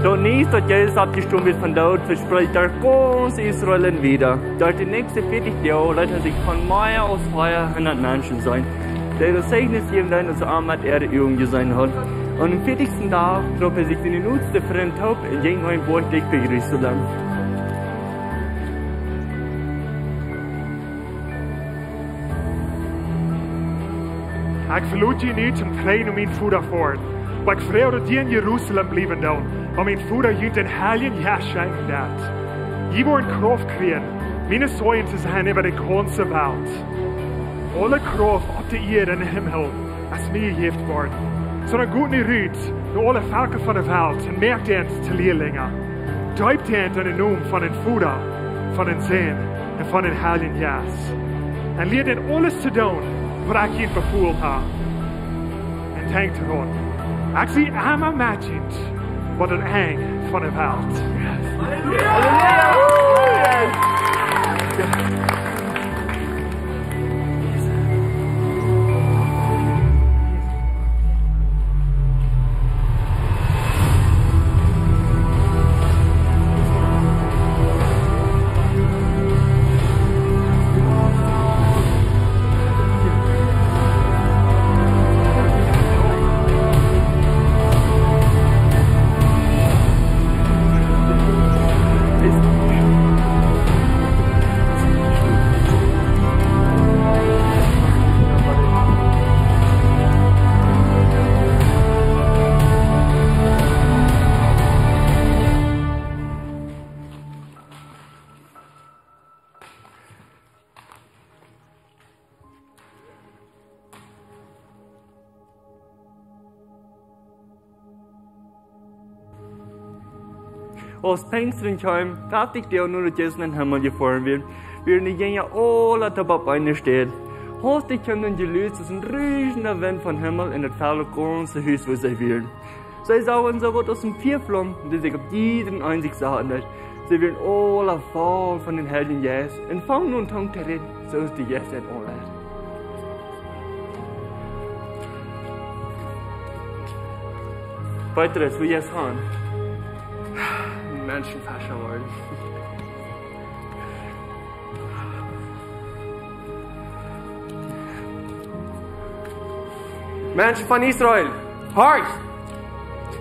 Doch nicht, dass Jesus abgestorben wird von dort, verspricht er ganz Israel wieder. Dort die nächste 40 Jahre Leute sich von Meer aus 200 Menschen sein, der das Zeichnis geben dann als Armut Erde irgendwie sein hat. Und am 40. Tag traf er sich in den Nutzte fremd Haupt in jenem Wort dich bei Jerusalem. Ik verloot je niet om trainen om mijn voeder voort. Maar ik vrees dat je in Jeruzalem blijven doen. Maar mijn voeder je den Heiligen Geist schenken dat. Je wordt kracht krijgen. Mijn zoon te zijn over de ganze Welt. Alle kracht op de Erde en de Himmel, als mij gegeven wordt. Zodat goed niet ruit naar alle volken van de Welt en merkt het te leerlingen. Duipt het in de naam van een voeder, van een Zoon en van een Heiligen Geist. En leert het alles te doen wat ik je bevoeld heb. En denk erom, ik zie allemaal matchend wat het eng van de wereld. Aus Pfingstrenkheim darf ich dir nur das in den Himmel gefahren werden. Wir nicht gehen ja alle dabei eine steht. Hast dich können gelöst, es ist ein riesiger Wind von Himmel in das Fälle ganze Haus, wo sie werden. Sie sagen, so wird aus dem Vierflamm, die sich auf jeden einzig sagen nicht. Sie werden alle voll von den Heiligen Geist. Und fangen nun an zu reden, so ist die Geist nicht alle. Weiteres, wie jetzt haben. Menschen fascher wollen. Menschen von Israel, horch!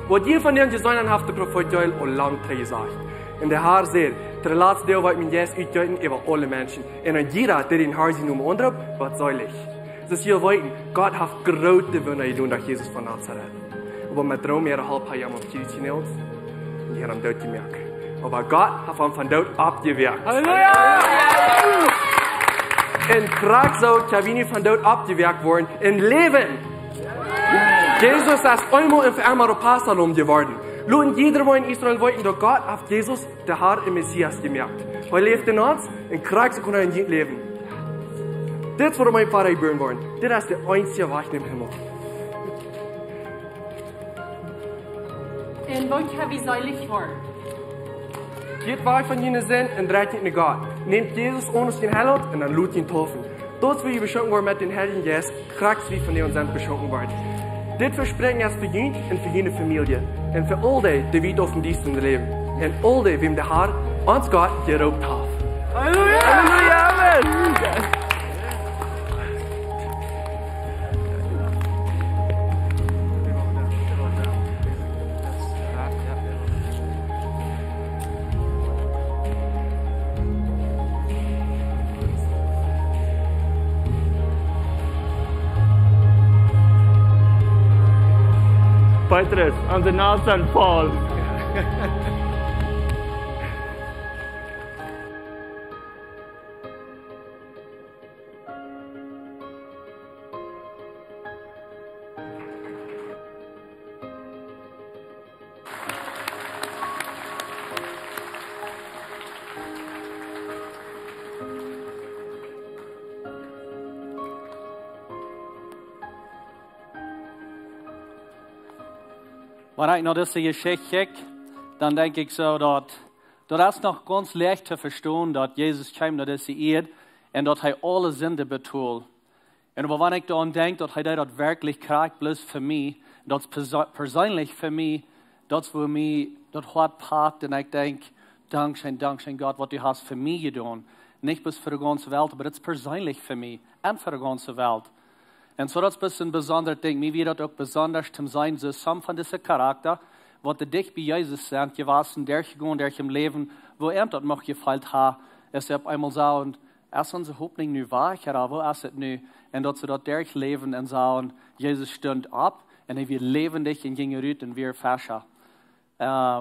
Wat ihr von dem gesonderhaften Prophet Joel und lang gesagt. En de haar zegt, de laatste deel wat mijn jes uitjuiten over alle mensen. En aan jeder, die in haar zien om onderop, wat zalig. Dus je weten, God heeft grote dingen doen dat Jezus van Nazareth. Aber met droom er halb paar Jahre op Kirche neemt, en die hebben hem dood gemerkt. Aber God heeft hem van dood afgewerkt. Halleluja! En graag zou Kavini van dood afgewerkt worden in leven. Jezus is eenmaal en voor eenmaal op Pasalom geworden. Laten iedereen in Israël weten dat God heeft Jezus de Herr en Messias gemerkt. Hij leeft in ons en graag zou kunnen in leven. Dit is waarom mijn vader geboren wordt. Dit is de einzige weg naar de hemel. En wat kan we zalig worden? Geht weg von jener Sinn und dreht nicht nach Gott. Nehmt Jesus ohne den Heiland und dann lud ihn taufen. Dort, wo ihr beschenkt worden mit den Heiligen Geist, kriegst wie von dem Sinn beschenkt worden. Dit versprechen ist für ihn und für jene Familie. Und für all die, die wir auf dem Dienst leben. Und all die, wem der Herr uns Gott geraubt hat. Halleluja! Halleluja! Amen! Petrus, aan de naast aan Paul. Wanneer ik naar deze geschichte kijk, dan denk ik zo dat is nog ganz leicht te verstaan dat Jezus kwam naar deze eerd en dat hij alle zinden betoelt. En wanneer ik dan denk dat hij dat werkelijk krijgt, bloß voor mij, dat is persoonlijk voor mij, dat is voor mij, dat hart pakt en ik denk, dankzij God, wat du hast voor mij gedaan. Niet bloß voor de ganze Welt, maar het is persoonlijk voor mij en voor de ganze Welt. En zo dat is een beetje bijzonder ding. Mij wird dat ook besonders te zijn, zo some van deze karakter, wat de dicht bij Jezus zijn, gewassen, dergegaan, der im Leben, wo dat mag gefällt ha, es op einmal zo, en is onze hoopning nu waar, ja, wo is het nu? En dat ze dat leven en zo, Jezus stond op, en hij weer levendig en ging eruit en weer fascher.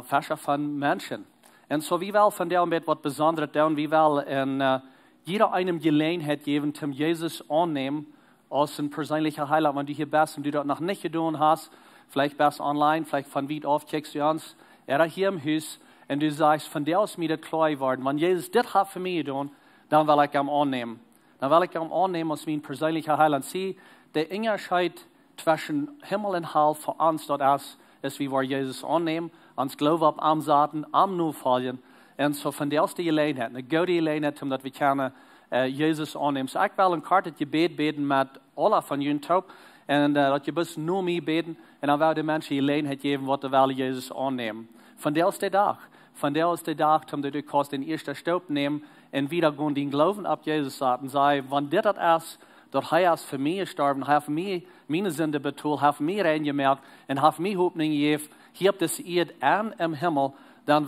Fascher van mensen. En zo wie wel van der met wat bijzonder doen, wie wel en jeder einem Gelegenheit geven, zum Jezus aannemen, als een persoonlijke Heiland, wenn du hier bist und du das noch nicht getan hast, vielleicht bist du online, vielleicht von weit auf checkst du uns, hier im Haus, und du sagst, von der aus mir das klar geworden, wenn Jesus das hat für mich getan, dann will ich ihn annehmen. Dann will ich ihn annehmen als mein persönlicher Heiland. Sieh, der Unterschied zwischen Himmel und Hell für uns, das ist, wie wir Jesus annehmen, uns Glauben auf am Saten, am Nachfolgen, und so von der aus die Gelegenheit, eine gute Gelegenheit, um dass wir können, Jezus aannemen. So ik wil een kort het gebed beden met alle van jullie top. En dat je best nur mij beden. En dan wil de mensen gelegenheid geven wat de wel Jezus aannemen. Van der is de dag. Van der is de dag, om du kannst den eerste stap nemen. En wieder gewoon den Glauben op Jezus zetten. Zei, wanneer dit dat is, dat hij is voor mij gestorben. Hij heeft mij, mijn zonde betoeld. Hij heeft mij reingemerkt. En heeft mij hoopning gegeven. Hier op deze eerd en im Himmel. Dan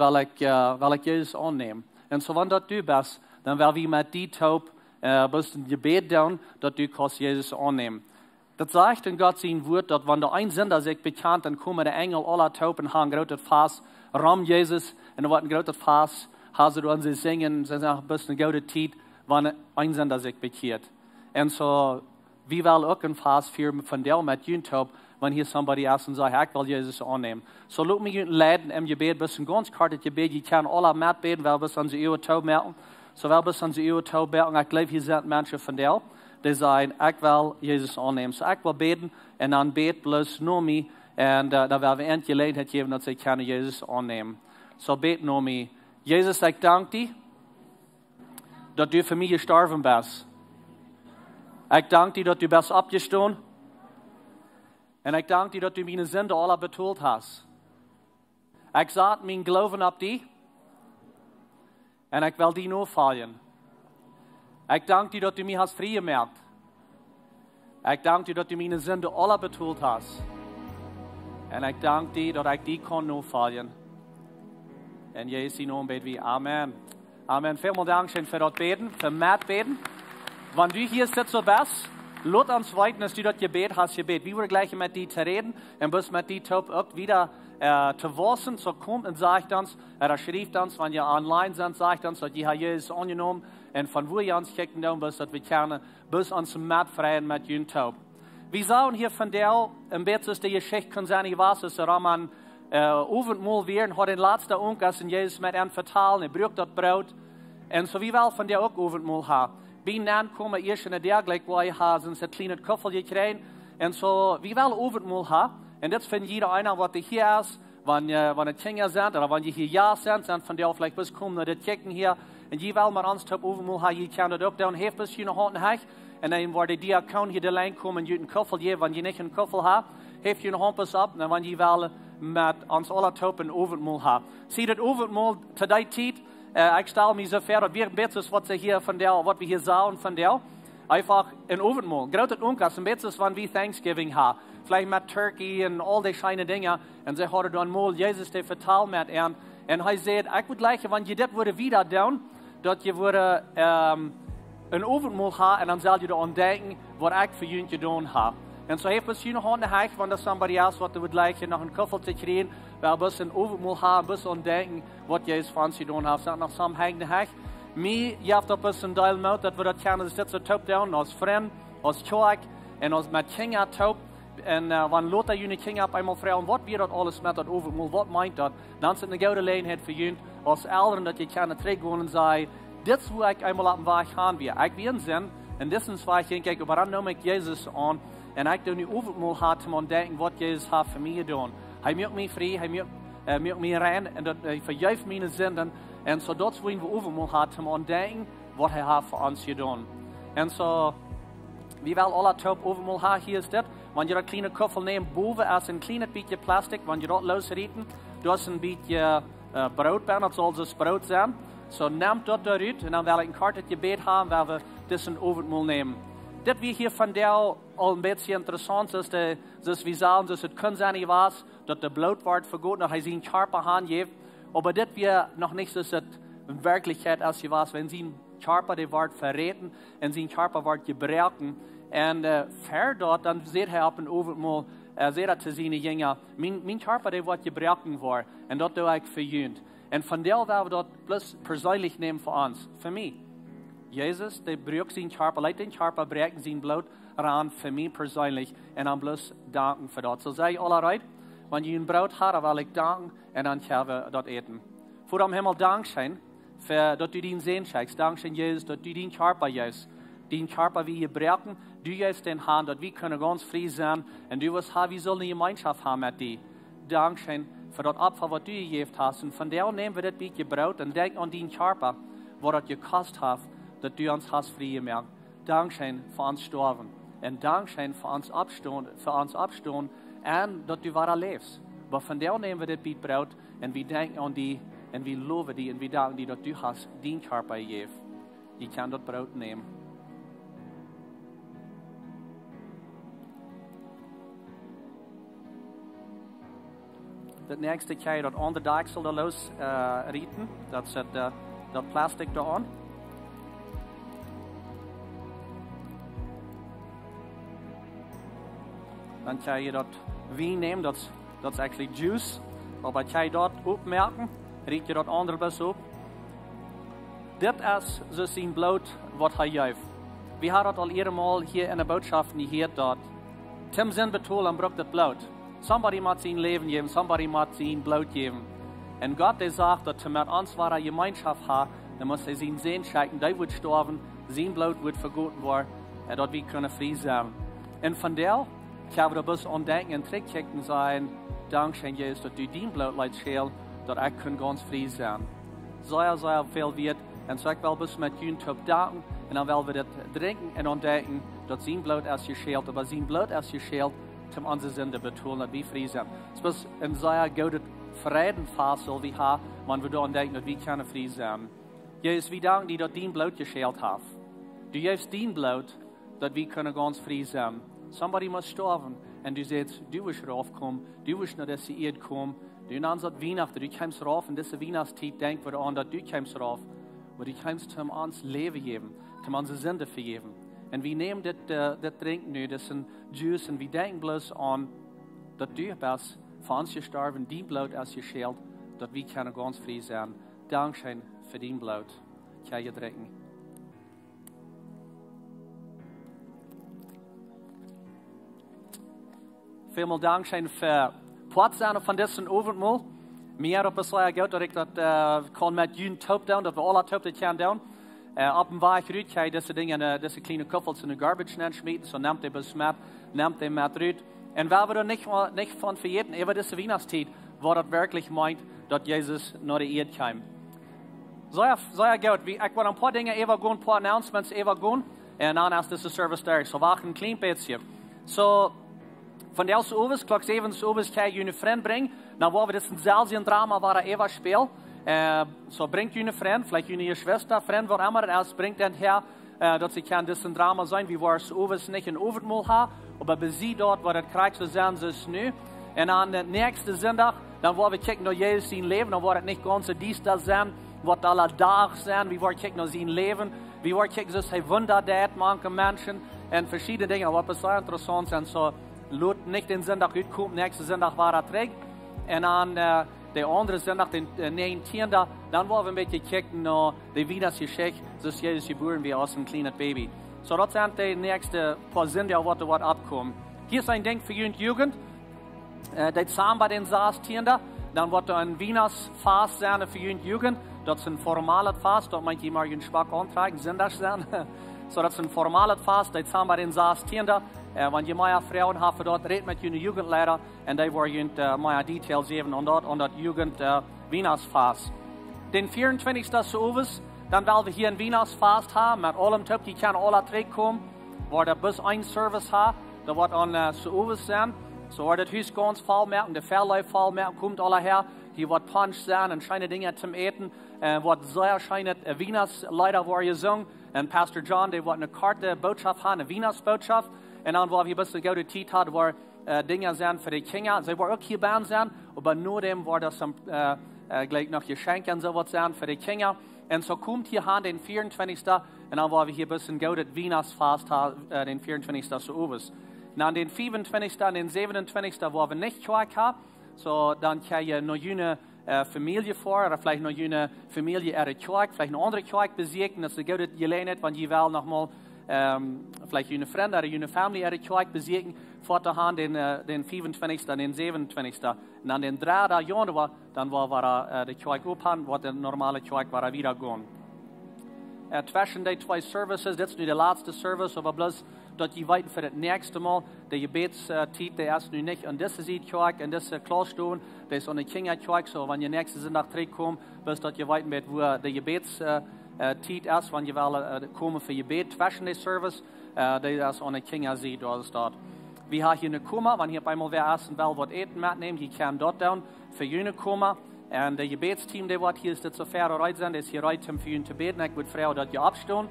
wil ik Jezus aannemen. En zo wanneer dat du bist, dan wil we met die taub best een gebed doen, dat du kannst Jezus aannemen. Dat zegt in God zijn woord, dat wanneer een zinder zich bekend, dan komen de engel alle taub en gaan groot het vast, ram Jezus, en dan wordt een groot het vast, gaan ze dan ze zingen, ze zeggen best een goede tijd, wanneer een zinder zich bekeert. En zo, wie wil ook een vast vieren van deel met jullie taub, wanneer somebody is en zegt, ik wil Jezus aannemen. Zo laat me jullie leiden in gebed, best een ganz kort het gebed, je kan alle met beden, wel best aan ze eeuwen taub merken. Zowel bis aan ze uw touw beten. Ik geloof, hier zijn mensen van deel. Die zeggen, ik wil Jezus aannemen. So ik wil beten. En dan bid bloos naar mij. En dan willen we een gelegenheid geven dat ze kunnen Jezus aannemen. So bid naar mij. Jezus, ik dank je. Dat u voor mij gestorven bent. Ik dank je dat u bent opgestaan. En ik dank je dat u mijn zonde alle betoeld hast. Ik zet mijn geloven op die. En ik wil die navolgen. Ik dank u dat u mij hast vrijgemaakt. Ik dank u dat u mijn zonde alle betoeld hast. En ik dank u dat ik die kan navolgen. In Jesu Namen beten wir. Amen. Amen. Vielen Dank schön für das Beten, für Matt beten. Wenn du hier sitzt so bist, lass uns weiten, dass du das Gebet hast, Gebet. Wir wollen gleich mit dir reden und bis mit dir auch wieder zu wissen, so kommt und sagt uns, schreibt uns, wenn ihr online seid, sagt uns, dass ihr Jesus angenommen und von wo ihr uns kicken da bist, dass wir gerne bis uns Matt freien mit Jün taub. Wir sahen hier von der, im Bett ist die Geschichte, kann sein, ich weiß, dass der Raman Abendmahl werden, hat den letzten Unkas und Jesus mit ihm vertalen, braucht das Brot. Und so wie wir von der auch Abendmahl haben. Bin dann kommen, erst in der gleich, wo ich habe, sind ein kleines Köffel gekriegt. Und so, wie wir Abendmahl haben, und das findet jeder einer, was hier ist, wenn die Kinder sind, oder wenn die hier ja sind von der vielleicht bis kommen, die Kicken hier, und je will man uns top Abendmahl haben, je kann das auch da und hilft bis hier noch unten hin. Und dann, wo die Diakon hier allein kommen, und einen Köffel geben, wenn die nicht einen Köffel haben, hilft ihr noch bis ab, und wenn die will, mit uns alle top ein Abendmahl haben. Sie das Abendmahl zu der Zeit, ich stelle mich so vor, dass wir beten, was wir hier sahen von der, einfach ein Abendmahl. Gerade das Unkas, ein bisschen, wenn wir Thanksgiving haben, vielleicht mit Turkey und all die schönen Dinge, und sie hat dann mal Jesus, der verteilt mit ihm, und er sagt, ich würde gleich, wenn ihr das wieder tun, dass ihr würde, ein Abendmahl haben, und dann sollt ihr daran denken, was ich für ihn getan habe. Und so heeft es hier noch an der Heich, wenn das somebody else wat would like noch einen Köffel zu kriegen, weil ein bisschen Abendmahl haben, ein bisschen denken, was Jesus für uns getan hat. Sagt noch so am Heich der Heich. Mir, ihr habt ein bisschen Teil mit, dass wir das gerne sitzen, taub down, als Freund, als Kirche, und als mit Kinder taub. Und wenn Lothar jene Kinder auf einmal fragen, was wir das alles mit das Abendmahl, was meint das? Dann ist es eine gute Gelegenheit für ihn, als Eltern, dass ihr gerne zurückgehen und sagen, das ist, wo ich einmal auf dem Weg haben wir. Ich will Sinn, und das ist, was ich denke, aber dann nehme ich Jesus an, und ich denke, die Abendmahl hat, um denken, was Jesus hat für mich getan. Er macht mich frei, er macht mich rein, und er vergibt meine Sünden. Und so das wollen wir Abendmahl hat, um denken, was er hat für uns getan. Und so, wie wir alle top Abendmahl haben, hier ist das. Wenn ihr eine kleine Köffel nehmt, boven ist ein kleines bisschen Plastik, wenn ihr das losrieten, da ist ein bisschen Brot bei, das soll das Brot sein. So nehmt das da raus, und dann werde ich ein Karte Gebet haben, weil wir das in Abendmahl nehmen. Das wie hier von der auch ein bisschen interessant ist, dass wir sagen, dass es kann sein, ich weiß, dass der Blut wird für Gott, dass er seinen Körper handgibt, aber das wir noch nicht, dass es in Wirklichkeit ist, ich weiß, wenn sie einen Körper, der wird verraten, und sein Körper wird gebrochen, und für dort, dann seht er ab und Abendmahl, seht er zu seinen Jüngern, mein Körper, der wird gebrochen worden, und das tue ich verjühnt. Und von der werden wir dort bloß persönlich nehmen für uns, für mich. Jesus, der braucht seinen Körper, lässt den Körper brechen, sein Blut ran für mich persönlich, und dann bloß danken für das. So sei ich alle right, wenn ihr ein Brot habt, will ich danken, und dann können wir das eten. Vor dem Himmel Dankeschön, für, dass du den Sehen schenkst. Dankeschön, Jesus, dass du den Körper Jesus, den Körper wie ihr brechen, du jetzt den Hand, dass wir können ganz frei sein, und du wirst haben, wir sollen eine Gemeinschaft haben mit dir. Dankeschön für das Opfer, was du gegeben hast, und von der nehmen wir das bisschen Brot und denken an den Körper, was das gekostet hat, dass du uns hast frei gemacht. Dankeschön für uns sterben. Und Dankeschön für uns abstehen, und dass du weiter lebst. Aber von der nehmen wir das Biet Brot, und wir denken an die, und wir loben die, und wir danken dir, dass du hast den Körper gegeben. Ich kann das Brot nehmen. Das nächste kann ich das an der Deichsel da losrieten. Das ist das Plastik da an. Dann kann ich das Wein nehmen, das ist eigentlich Juice. Aber ich kann dort aufmerken, riecht ihr das andere bis auf. Das ist so sein Blut, was er gibt. Wir haben das al mal hier in der Botschaft gehört, dort. Tim Sinn betonen, braucht das Blut. Somebody muss sein Leben geben, somebody muss sein Blut geben. Und Gott, der sagt, dass er mit uns eine Gemeinschaft hat, dann muss er seinen Sehen schenken, der wird sterben, sein Blut wird vergoten worden, und dort wir können frei sein. Und von der, ich habe da bis an denken und zurückkicken sein, Dankeschön, Jesus, dass du dein Blut leid schälst, dass ich ganz frei sein. Sehr viel wird, und so ich will bis mit Jün top danken, und dann wollen wir das trinken und dann denken, dass sein Blut erst geschält, aber sein Blut erst geschält, um unsere Sünde betonen, dass wir frei sind. Es ist ein sehr gutes Friedenfassel, wie haben, wenn wir daran denken, dass wir keine frei sind. Jesus, wir danken dir, dass dein Blut geschält hat. Du gibst dein Blut, dass wir können ganz frei sein. Somebody muss sterben, und du sagst, du wirst raufkommen, du wirst nach dieser Erde kommen, Du nannt Weihnachten, du kommst rauf in diese Weihnachtszeit, denk wir an, dass du kommst rauf, wo du kommst, um uns Leben geben, um unsere Sünde vergeben. Und wir nehmen das Trinken nu, das sind Juice, und wir denken bloß an, dass du bist für uns gestorben, dein Blut ist geschält, dass wir können ganz frei sein. Dankeschön für dein Blut. Ich kann je trinken. Vielmal Dankeschön für Platz sein von diesem Abendmahl. Mir hat es sehr gut, dass ich das kann mit Jün Top down, dass wir alle Top das können down. Ab dem Weg rüt, kann ich diese Dinge, diese kleinen Kuffels in den Garbage schmieden, so nehmt ihr bis mit, nehmt ihr mit rüt. Und weil wir da nicht von verjeten, über diese Weihnachtszeit, wo das wirklich meint, dass Jesus nach der Erde kam. Sehr gut. Ich will ein paar Dinge gehen, ein paar Announcements gehen, und dann ist dieser Service da. So, wir ein klein bisschen. So, von der aus Uwes, Klock 7 Uwes, kann ich eine Freund bringen. Dann wollen wir das ein Salsien-Drama, war Eva Spiel. So, bringt eine Freund, vielleicht eine Schwester, Freund, was immer das ist, bringt den her, dass sie kann das ein Drama sein, wie wir es Uwes nicht in Overtmul haben, aber bei sie dort, wo das Krieg zu sein ist, nu. Und an der nächsten Sonntag, dann wollen wir kicken nach Jesus sein Leben, dann wird es nicht ganz dies das sein, wird alle Tag sein, wie wir kicken nach sein Leben, wie wir kicken, dass er Wunder tät, manche Menschen, und verschiedene Dinge, aber es sehr interessant sind, so, Lot nicht den Sonntag utkommen, nächsten Sonntag war er trägt, und dann der andere Sonntag, den 19. Dann wollen wir ein bisschen kicken nach der Weihnachtsgeschichte, dass Jesus geboren wie aus einem kleinen Baby. So, das sind die nächsten paar Sünder, die dort abkommen. Hier ist ein Ding für die Jugend. Die zusammen bei den 16. Dann wird ein Weihnachtsfast sein für die Jugend. Das ist ein formales Fast, dort meint jemand einen Spack antragen, Sündags sein. So, das ist ein formales Fast, die zusammen bei den 16. Wenn ihr mehr Frauen habt, dort redet mit den Jugendleiter und die wollen mehr Details geben und dort Jugend Weihnachtsfast. Den 24. Uwes, dann werden wir hier ein Weihnachtsfast haben, mit allem Typ, die können alle drei kommen, wo der bis ein Service hat, da wird an Uwes sein. So wird das Haus ganz voll merken, der Verleih voll merken, kommt alle her, hier wird Punch sein und scheine Dinge zum Eten, wird sehr scheine Weihnachtsleiter, wo ihr gesungen, und Pastor John, der wird eine Karte Botschaft haben, eine Weihnachtsbotschaft. Und dann, wo wir ein bisschen gute Zeit hatten, wo Dinge sind für die Kinder. Sie wollen auch hier bei uns sein, aber nur dem, wo das gleich noch Geschenke und so was sein für die Kinder. Und so kommt hier an den 24. Und dann wollen wir hier ein bisschen gute Weihnachtsfast haben, den 24. zu Uwes. Und an den 25. und den 27. wo wir nicht Quark haben, so dann kann ihr noch eine Familie vor, oder vielleicht noch eine Familie ihre Quark, vielleicht eine andere Quark besiegen, dass sie gute Gelegenheit, wenn ihr will nochmal vielleicht eine Freund oder eine Familie ihre Kirche besiegen, vorher den 25. und den 27. Und an den 3. Januar, dann war die Kirche open, war der normale Kirche war wieder gehen. Zwischen den zwei Services, das ist nur der letzte Service, aber bloß, dass die weiten für das nächste Mal, der Gebetstiet, der ist nun nicht an diese Kirche, an diese Kloster, der ist an der Kinderkirche, so wenn ihr nächste Sonntag zurückkommt, bis dass ihr weiten wird, wo der Tiet ist, wenn ihr kommen für Gebet zwischen den Service, der ist an der Kinder sieht, da ist dort. Wir haben hier eine Kummer, wenn hier einmal wer essen will, was eten mitnehmen, die kann dort down für jene Kummer. Und der Gebetsteam, der hier ist, das so fair bereit sind, ist hier bereit, um für ihn zu beten. Ich würde Frau dort abstehen.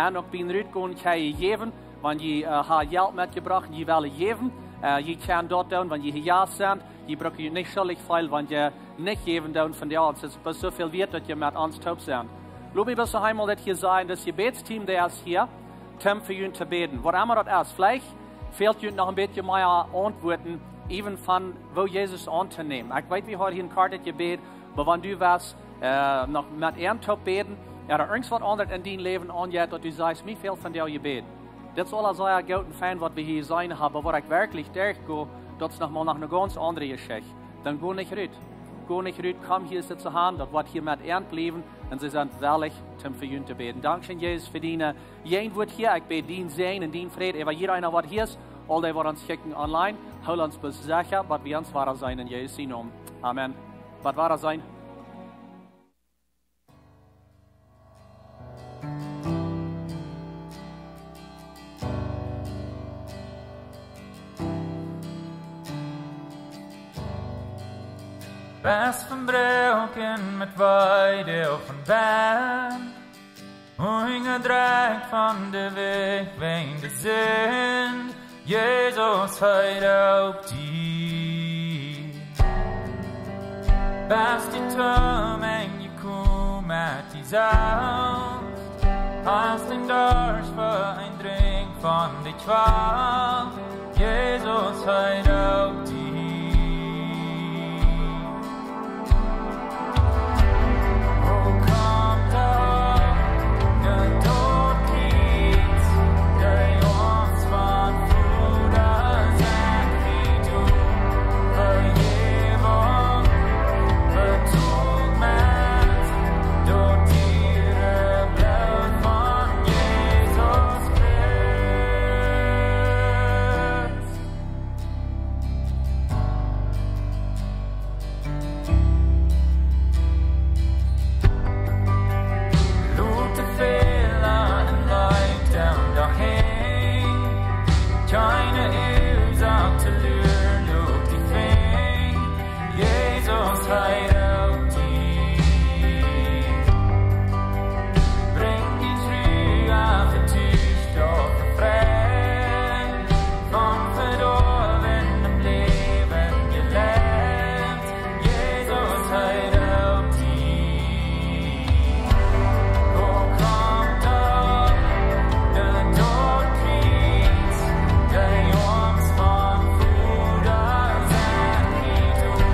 Und auch bei den Rütgehen kann ich geben, wenn ihr Geld mitgebracht, die wollen geben. Ihr kann dort down, wenn ihr hier ja sind, ihr braucht nicht schuldig viel, wenn ihr nicht geben down von der Art. Es ist so viel wert, dass ihr mit uns taub seid. Lob ich das einmal, dass hier sein, das Gebetsteam, der ist hier, um für ihn zu beten. Was immer das ist, vielleicht fehlt euch noch ein bisschen mehr Antworten, even von wo Jesus anzunehmen. Ich weiß, wir haben hier ein Karte Gebet, aber wenn du was noch mit Ehrentop beten, oder irgendwas anderes in dein Leben angeht, dass du sagst, mir fehlt von dir Gebet. Das soll also sehr gut und fein, was wir hier sein haben, aber wo ich wirklich durchgehe, das ist nochmal nach einer ganz anderen Geschichte. Dann geh nicht rüt. Geh nicht rüt, komm hier zu haben, das wird hier mit Ehrent bleiben, und sie sind wirklich zum für ihn zu beten. Dankeschön, Jesus, für deine jeden Wort hier. Ich bete den Segen und den Frieden, aber jeder einer, was hier ist, all die, was uns kicken online, hol uns bis sicher, was wir uns wahr sein in Jesus Namen. Amen. Was wahr sein? Was van breuken met weide op een baan. Ungedreht van de weg wegen de zin. Jezus, heute auf die. Best i tömmen ju kommer till saft. Hast den Dorsch för en drink från dig kvar. Jesus höjd upp till. Och kom då, när Doot blir, dig oss från foder sen vi tog. Förgivning, betog mät, då dyre blod från Jesus Krist. Låt det fälla en light down the hang. Keine ursak till lur, luk i fäng. Jesus höjd upp dit. Bring din trua för tyst och för fred. Från fördoven de leven gelämt. Jesus höjd upp dit. Och kom då, när Doot kris, dig oms från foder sen vi tog.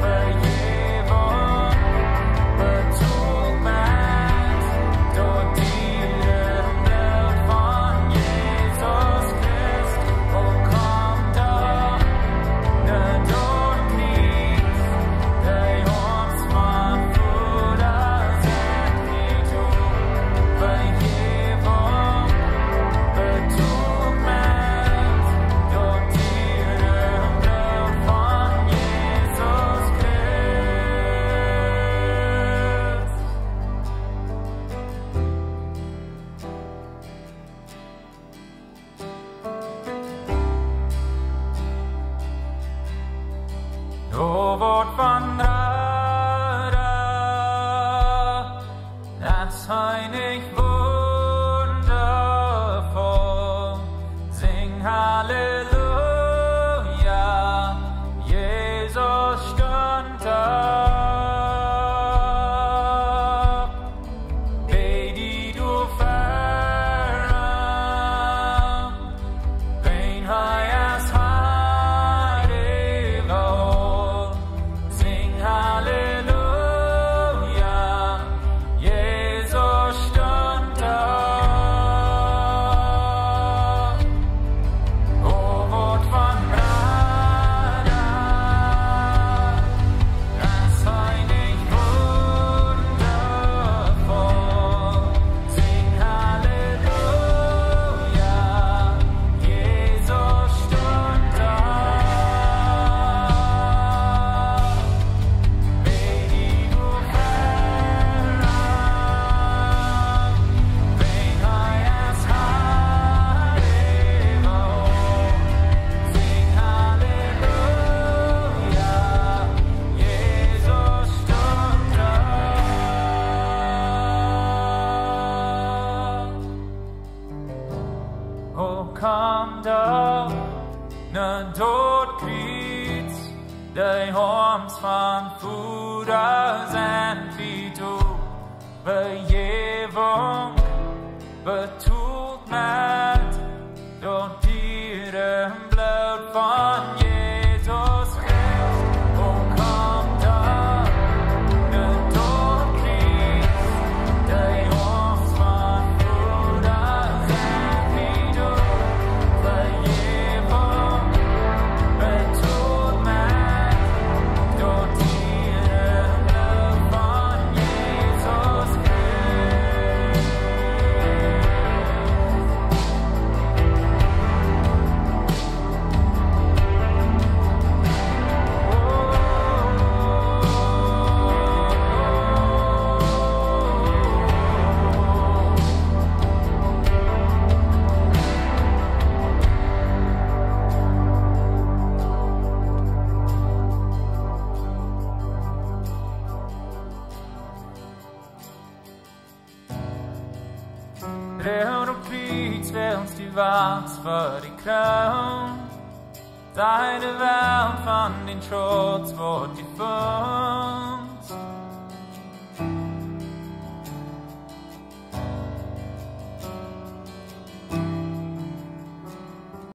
Förgivning, betog mät, då dyre blod från Jesus Krist. Och kom då, när Doot kris, dig oms från foder sen vi tog. Förgivning, betog mät, då dyre blod från Jesus Krist. Då vårt vandrare, das heilig wundervoll, sing Halleluja, Jesus stund upp. Be die du färre, ben heiers Heilighold, sing Halleluja, Jesus stund upp. O vårt vandrare, das heilig wundervoll, sing Halleluja, Jesus stund upp. Be die du färre, ben heiers Heilighold, sing Halleluja, Jesus stund upp. Och kom då, när Doot kris, dig oms från foder sen vi tog. Förgivning, betog mät, då dyre blod från Jesus Krist. Och kom då, när Doot kris, dig oms från foder sen vi tog. Förgivning, betog mät, då dyre blod från Jesus Krist. Röd och vit svälls till vals för din krön. Deine Welt von den Schutz wird gefüllt.